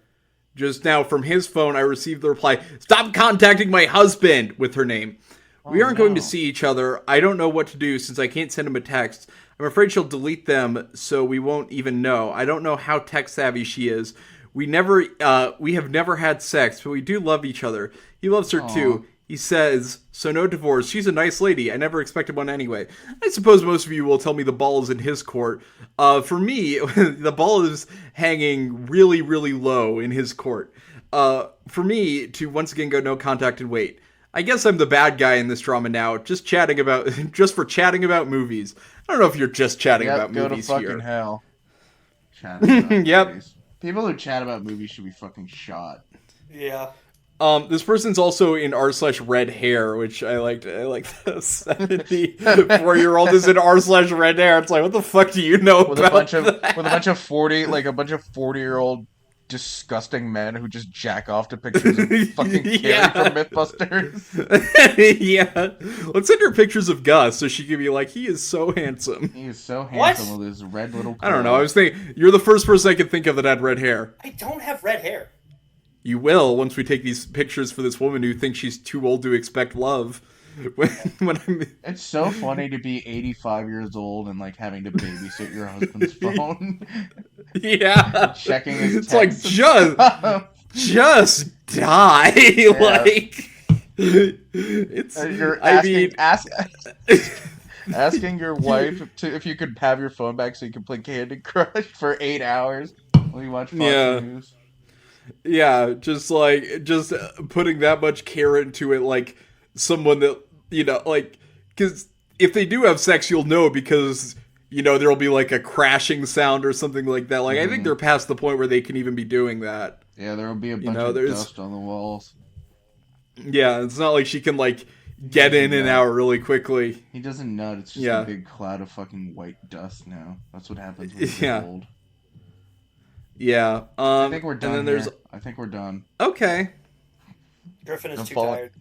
just now from his phone I received the reply, "Stop contacting my husband," with her name. We aren't going to see each other. I don't know what to do since I can't send him a text. I'm afraid she'll delete them, so we won't even know. I don't know how tech savvy she is. We have never had sex, but we do love each other. He loves her too. He says, so no divorce. She's a nice lady. I never expected one anyway. I suppose most of you will tell me the ball is in his court. For me, the ball is hanging really, really low in his court. For me to once again go no contact and wait. I guess I'm the bad guy in this drama now, just for chatting about movies. I don't know if you're just chatting about movies here. Go to fucking hell. Chatting about Yep. movies. People who chat about movies should be fucking shot. Yeah. This person's also in r/red hair, which I like the 74-year-old is in r/red hair. It's like, what the fuck do you know with about with a bunch of 40-year-old disgusting men who just jack off to pictures of fucking Carrie from Mythbusters. Yeah. Let's send her pictures of Gus so she can be like, he is so handsome. He is so handsome with his red little curl. I don't know. I was thinking, you're the first person I could think of that had red hair. I don't have red hair. You will once we take these pictures for this woman who thinks she's too old to expect love. It's so funny to be 85 years old and like having to babysit your husband's phone. Yeah, checking his texts. It's like just die. Yeah. Like it's. You're asking your wife if you could have your phone back so you can play Candy Crush for 8 hours while you watch Fox News. Yeah, just putting that much care into it, like someone that, like, because if they do have sex, you'll know because, there'll be like a crashing sound or something like that. Like, I think they're past the point where they can even be doing that. Yeah, there'll be a bunch of dust on the walls. Yeah, it's not like she can, like, get in and out really quickly. He doesn't nut, it's just a big cloud of fucking white dust now. That's what happens when you get old. Yeah. I think we're done. I think we're done. Okay. Griffin is too tired.